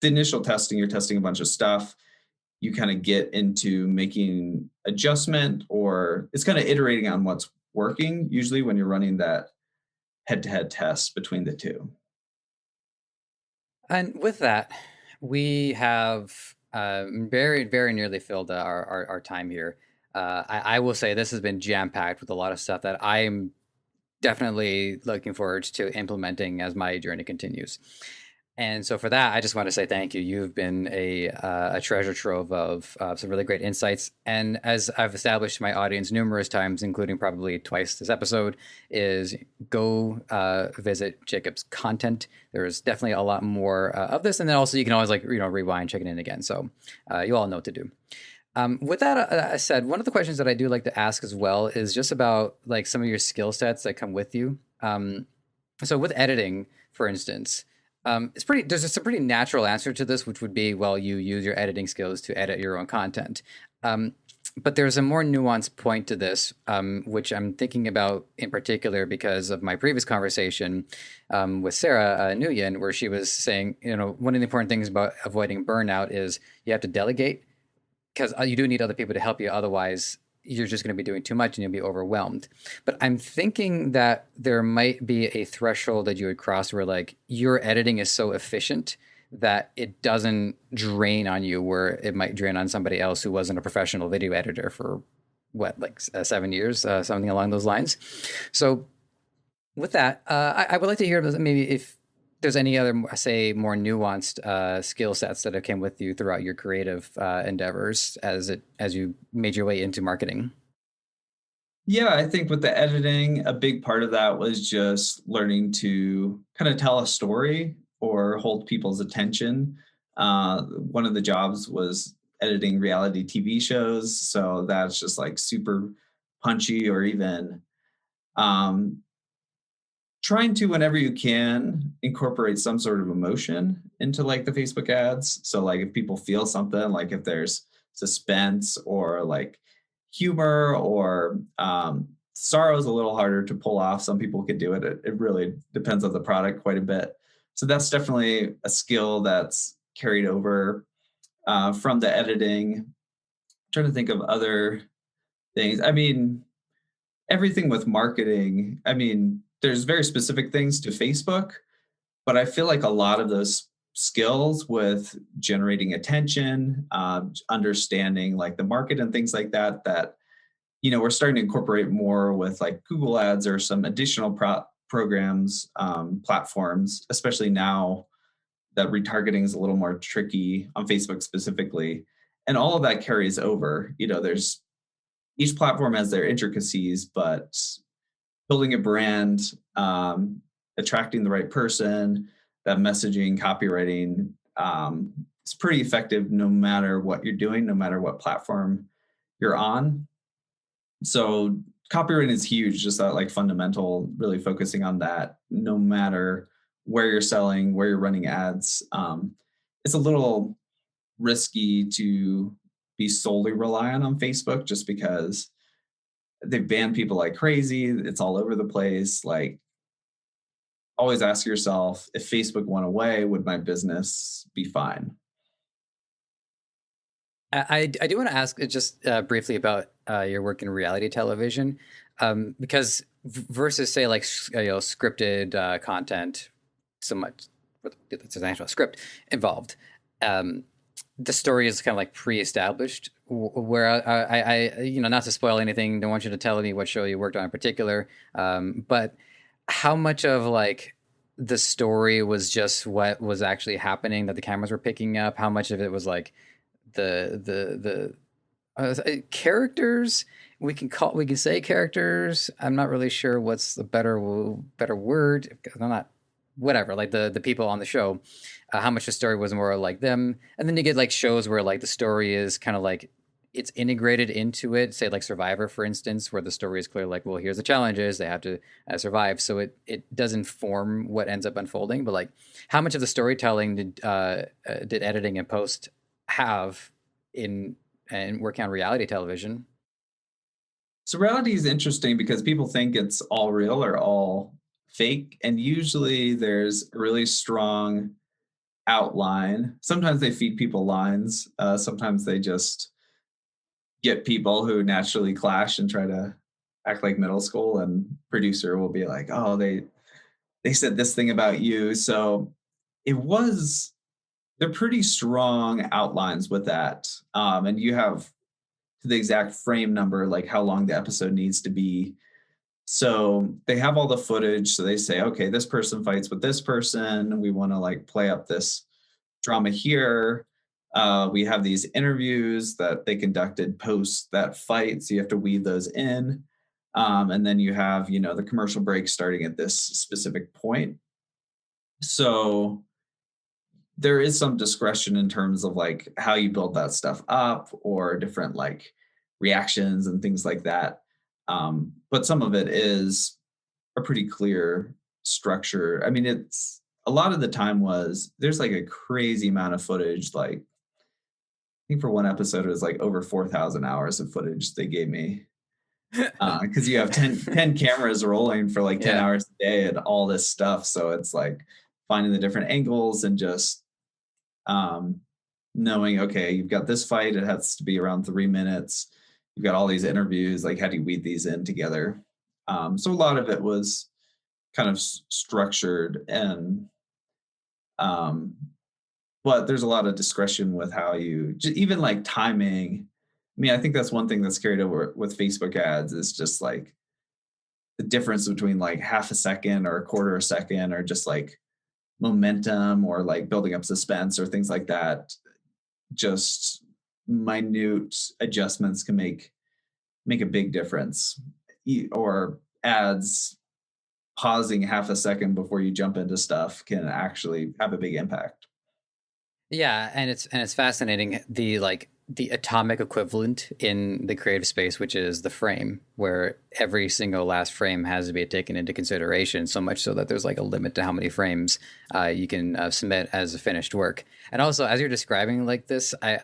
the initial testing, you're testing a bunch of stuff. You kind of get into making adjustment or it's kind of iterating on what's working, usually when you're running that head-to-head test between the two. And with that, we have very, very nearly filled our time here. I will say this has been jam packed with a lot of stuff that I'm definitely looking forward to implementing as my journey continues. And so for that, I just want to say thank you. You've been a treasure trove of some really great insights. And as I've established to my audience numerous times, including probably twice this episode, is go visit Jacob's content. There's definitely a lot more of this. And then also you can always rewind, check it in again. So you all know what to do. With that said, one of the questions that I do like to ask as well is just about like some of your skill sets that come with you. So with editing, for instance, there's just a pretty natural answer to this, which would be, well, you use your editing skills to edit your own content. But there's a more nuanced point to this, which I'm thinking about in particular because of my previous conversation with Sarah Nguyen, where she was saying, one of the important things about avoiding burnout is you have to delegate because you do need other people to help you. Otherwise, you're just going to be doing too much and you'll be overwhelmed. But I'm thinking that there might be a threshold that you would cross where like your editing is so efficient that it doesn't drain on you where it might drain on somebody else who wasn't a professional video editor for 7 years, something along those lines. So with that, I would like to hear maybe if there's any other, say, more nuanced skill sets that have came with you throughout your creative endeavors as you made your way into marketing. Yeah, I think with the editing, a big part of that was just learning to kind of tell a story or hold people's attention. One of the jobs was editing reality TV shows. So that's just like super punchy or even um, trying to whenever you can incorporate some sort of emotion into like the Facebook ads. So like if people feel something, like if there's suspense or like humor or sorrow is a little harder to pull off. Some people could do it. It really depends on the product quite a bit. So that's definitely a skill that's carried over from the editing. I'm trying to think of other things. I mean, everything with marketing, I mean, there's very specific things to Facebook, but I feel like a lot of those skills with generating attention, understanding like the market and things like that, we're starting to incorporate more with like Google Ads or some additional programs, platforms, especially now that retargeting is a little more tricky on Facebook specifically. And all of that carries over. There's each platform has their intricacies, but building a brand, attracting the right person, that messaging, copywriting is pretty effective no matter what you're doing, no matter what platform you're on. So copywriting is huge, just that like fundamental, really focusing on that no matter where you're selling, where you're running ads. It's a little risky to be solely reliant on Facebook just because they've banned people like crazy. It's all over the place. Like, always ask yourself, if Facebook went away, would my business be fine? I do want to ask just briefly about your work in reality television, because versus say like scripted content, so much it's an actual script involved. Um, the story is kind of like pre-established. Where not to spoil anything, don't want you to tell me what show you worked on in particular, but how much of like the story was just what was actually happening that the cameras were picking up? How much of it was like the characters? We can say characters. I'm not really sure what's the better word, because I'm not, whatever, like the people on the show, how much the story was more like them. And then you get like shows where like the story is kind of like it's integrated into it, say like Survivor for instance, where the story is clear, like, well, here's the challenges they have to survive, so it does inform what ends up unfolding. But like, how much of the storytelling did editing and post have in and working on reality television? So reality is interesting because people think it's all real or all fake. And usually there's a really strong outline. Sometimes they feed people lines. Sometimes they just get people who naturally clash and try to act like middle school, and producer will be like, oh, they said this thing about you. So it was, they're pretty strong outlines with that. And you have to the exact frame number, like how long the episode needs to be. So they have all the footage. So they say, okay, this person fights with this person. We want to like play up this drama here. We have these interviews that they conducted post that fight. So you have to weave those in. And then you have, the commercial break starting at this specific point. So there is some discretion in terms of like how you build that stuff up or different like reactions and things like that. But some of it is a pretty clear structure. I mean, it's a lot of the time was there's like a crazy amount of footage. Like, I think for one episode, it was like over 4,000 hours of footage they gave me. Because you have ten cameras rolling for like 10 Yeah. hours a day and all this stuff. So it's like finding the different angles and just um, knowing, okay, you've got this fight, it has to be around 3 minutes. You've got all these interviews, like how do you weave these in together? So a lot of it was kind of structured, and um, but there's a lot of discretion with how you even like timing. I mean, I think that's one thing that's carried over with Facebook ads is just like the difference between like half a second or a quarter a second or just like momentum or like building up suspense or things like that. Just minute adjustments can make a big difference. Or ads pausing half a second before you jump into stuff can actually have a big impact. Yeah, and it's fascinating, the like the atomic equivalent in the creative space, which is the frame, where every single last frame has to be taken into consideration, so much so that there's like a limit to how many frames you can submit as a finished work. And also, as you're describing like this, I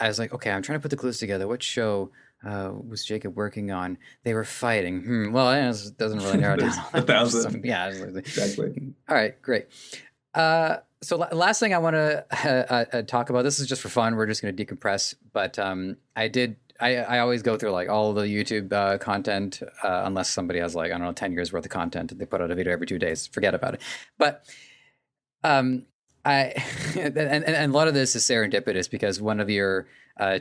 was like, okay, I'm trying to put the clues together. What show was Jacob working on? They were fighting. Well, it doesn't really narrow There's down. a thousand. Yeah, I was like, Exactly. all right, great. So last thing I want to talk about. This is just for fun. We're just going to decompress. But I always go through like all the YouTube content, unless somebody has like, I don't know, 10 years worth of content. They put out a video every 2 days. Forget about it. But um, I and a lot of this is serendipitous, because one of your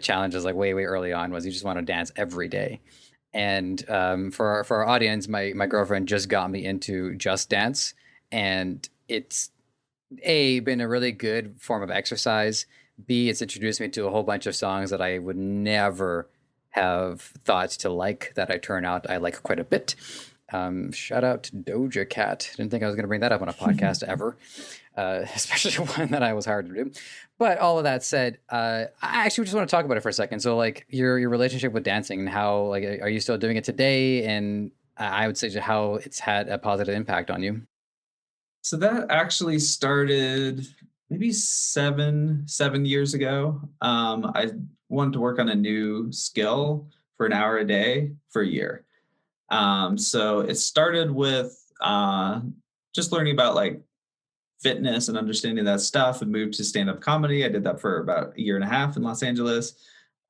challenges, like way early on, was you just want to dance every day. And for our audience, my girlfriend just got me into Just Dance, and it's been a really good form of exercise. B, it's introduced me to a whole bunch of songs that I would never have thought to like, that I turn out I like quite a bit. Shout out to Doja Cat. Didn't think I was going to bring that up on a podcast ever, especially one that I was hired to do. But all of that said, I actually just want to talk about it for a second. So, like your relationship with dancing and how, like, are you still doing it today? And I would say how it's had a positive impact on you. So that actually started maybe seven years ago. I wanted to work on a new skill for an hour a day for a year. So it started with just learning about like fitness and understanding that stuff, and moved to stand up comedy. I did that for about a year and a half in Los Angeles.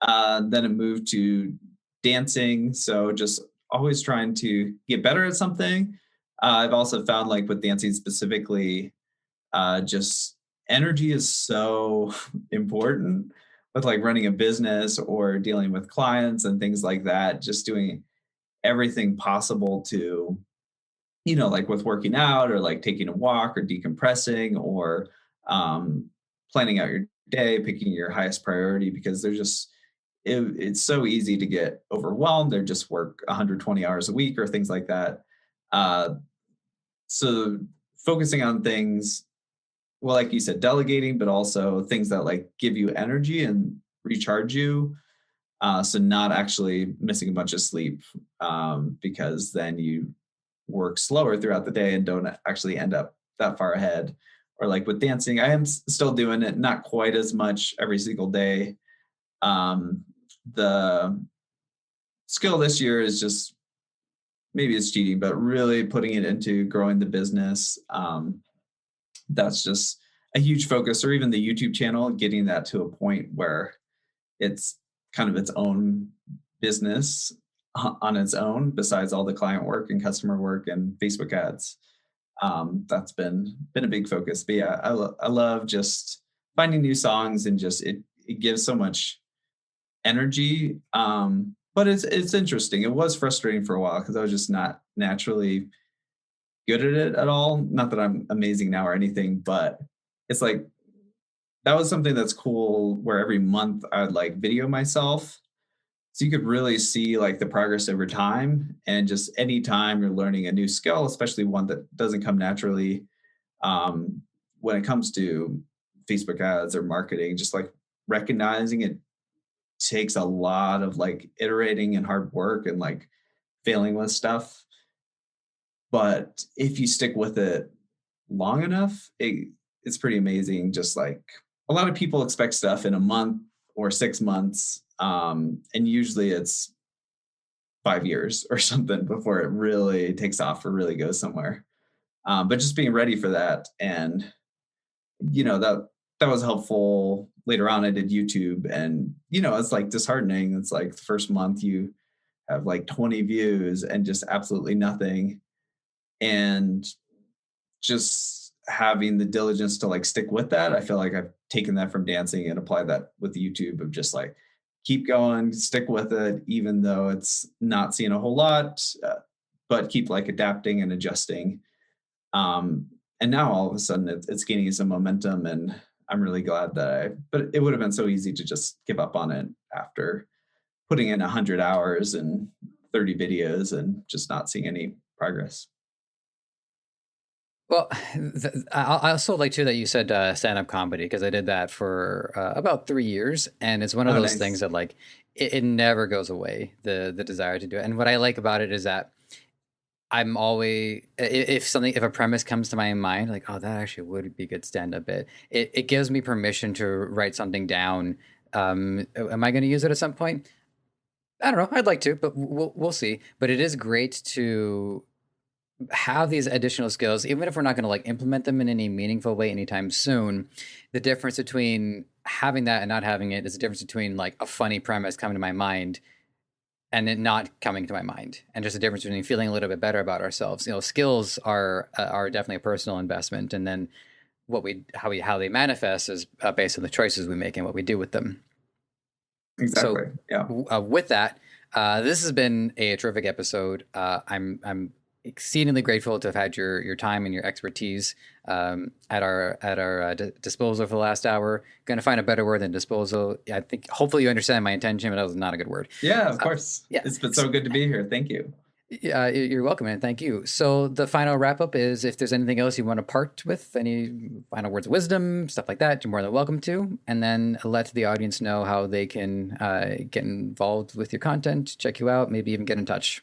Then it moved to dancing. So just always trying to get better at something. I've also found like with dancing specifically, just energy is so important with like running a business or dealing with clients and things like that. Just doing everything possible to, like with working out or like taking a walk or decompressing or planning out your day, picking your highest priority, because there's just, it's so easy to get overwhelmed or just work 120 hours a week or things like that. Uh, so focusing on things, well, like you said, delegating, but also things that like give you energy and recharge you. So not actually missing a bunch of sleep, because then you work slower throughout the day and don't actually end up that far ahead. Or like with dancing, I am still doing it, not quite as much every single day. The skill this year is just, maybe it's cheating, but really putting it into growing the business. That's just a huge focus, or even the YouTube channel, getting that to a point where it's kind of its own business on its own, besides all the client work and customer work and Facebook ads. That's been a big focus. But yeah, I love just finding new songs, and just it gives so much energy. But it's interesting. It was frustrating for a while because I was just not naturally good at it at all. Not that I'm amazing now or anything, but it's like that was something that's cool, where every month I'd like video myself, so you could really see like the progress over time. And just anytime you're learning a new skill, especially one that doesn't come naturally, um, when it comes to Facebook ads or marketing, just like recognizing it takes a lot of like iterating and hard work and like failing with stuff. But if you stick with it long enough, it's pretty amazing. Just like a lot of people expect stuff in a month or 6 months, and usually it's 5 years or something before it really takes off or really goes somewhere. But just being ready for that, and that was helpful. Later on, I did YouTube, and it's like disheartening. It's like the first month you have like 20 views and just absolutely nothing, and just having the diligence to like stick with that. I feel like I've taken that from dancing and applied that with YouTube, of just like keep going, stick with it, even though it's not seeing a whole lot, but keep like adapting and adjusting. And now all of a sudden it's gaining some momentum, and I'm really glad but it would have been so easy to just give up on it after putting in 100 hours and 30 videos and just not seeing any progress. Well, I also like too that you said stand-up comedy, because I did that for about 3 years, and it's one of Oh, those things nice. that like it never goes away, the desire to do it. And what I like about it is that I'm always, if a premise comes to my mind, like, oh, that actually would be a good stand-up bit. It gives me permission to write something down. Am I going to use it at some point? I don't know. I'd like to, but we'll see. But it is great to have these additional skills, even if we're not going to like implement them in any meaningful way anytime soon. The difference between having that and not having it is the difference between like a funny premise coming to my mind and it not coming to my mind, and just the difference between feeling a little bit better about ourselves. Skills are definitely a personal investment, and then how they manifest is based on the choices we make and what we do with them. So, Exactly. Yeah. with that, this has been a terrific episode. I'm exceedingly grateful to have had your time and your expertise at our disposal for the last hour. Going to find a better word than disposal. I think hopefully you understand my intention, but that was not a good word. Yeah, of course. Yeah. It's been so good to be here. Thank you. Yeah, you're welcome, and thank you. So the final wrap up is if there's anything else you want to part with, any final words of wisdom, stuff like that, you're more than welcome to. And then let the audience know how they can get involved with your content, check you out, maybe even get in touch.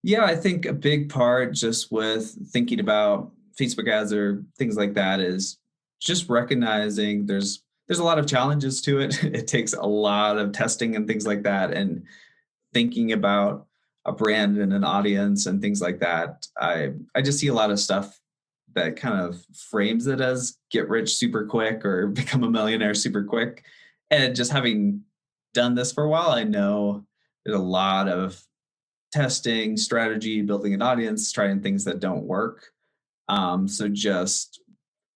Yeah, I think a big part just with thinking about Facebook ads or things like that is just recognizing there's a lot of challenges to it. It takes a lot of testing and things like that, and thinking about a brand and an audience and things like that. I just see a lot of stuff that kind of frames it as get rich super quick or become a millionaire super quick. And just having done this for a while, I know there's a lot of testing, strategy, building an audience, trying things that don't work. So just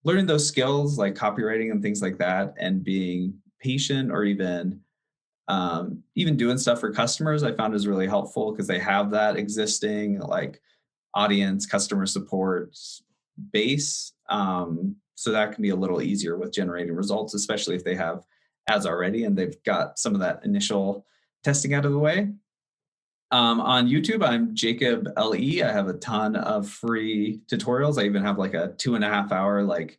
learning those skills like copywriting and things like that, and being patient, or even doing stuff for customers, I found is really helpful because they have that existing like audience, customer support base. So that can be a little easier with generating results, especially if they have ads already and they've got some of that initial testing out of the way. On YouTube, I'm Jacob LE. I have a ton of free tutorials. I even have like a 2.5 hour like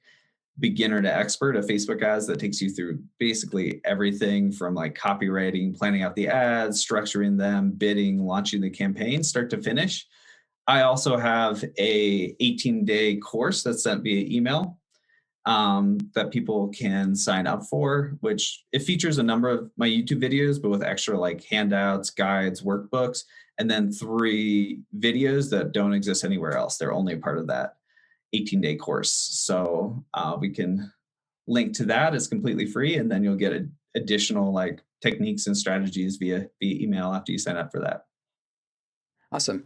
beginner to expert of Facebook ads that takes you through basically everything from like copywriting, planning out the ads, structuring them, bidding, launching the campaign, start to finish. I also have a 18-day course that's sent via email that people can sign up for, which it features a number of my YouTube videos, but with extra like handouts, guides, workbooks, and then 3 videos that don't exist anywhere else. They're only a part of that 18-day course. So we can link to that. It's completely free, and then you'll get additional like techniques and strategies via email after you sign up for that. Awesome.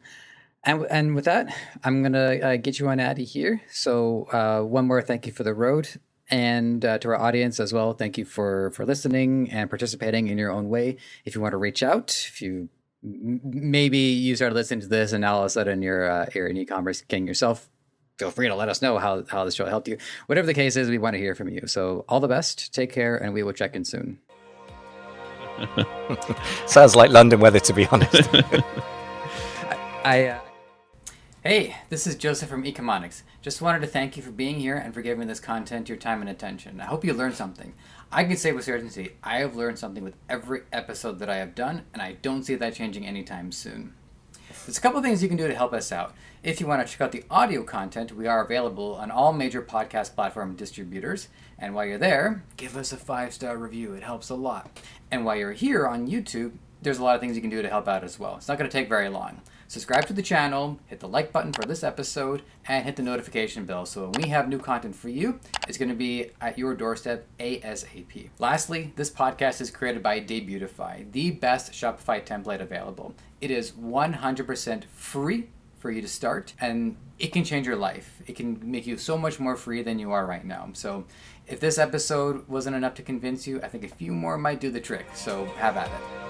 And with that, I'm going to get you on out of here. So one more thank you for the road. And to our audience as well, thank you for listening and participating in your own way. If you want to reach out, if you maybe you started listening to this and now all of a sudden you're an e-commerce king yourself, feel free to let us know how this show helped you. Whatever the case is, we want to hear from you. So all the best, take care, and we will check in soon. Sounds like London weather, to be honest. Hey, this is Joseph from Ecomonics. Just wanted to thank you for being here and for giving this content your time and attention. I hope you learned something. I can say with certainty, I have learned something with every episode that I have done, and I don't see that changing anytime soon. There's a couple things you can do to help us out. If you want to check out the audio content, we are available on all major podcast platform distributors. And while you're there, give us a 5-star review. It helps a lot. And while you're here on YouTube, there's a lot of things you can do to help out as well. It's not going to take very long. Subscribe to the channel, hit the like button for this episode, and hit the notification bell so when we have new content for you, it's going to be at your doorstep ASAP. Lastly, this podcast is created by Debutify, the best Shopify template available. It is 100% free for you to start, and it can change your life. It can make you so much more free than you are right now. So if this episode wasn't enough to convince you, I think a few more might do the trick. So have at it.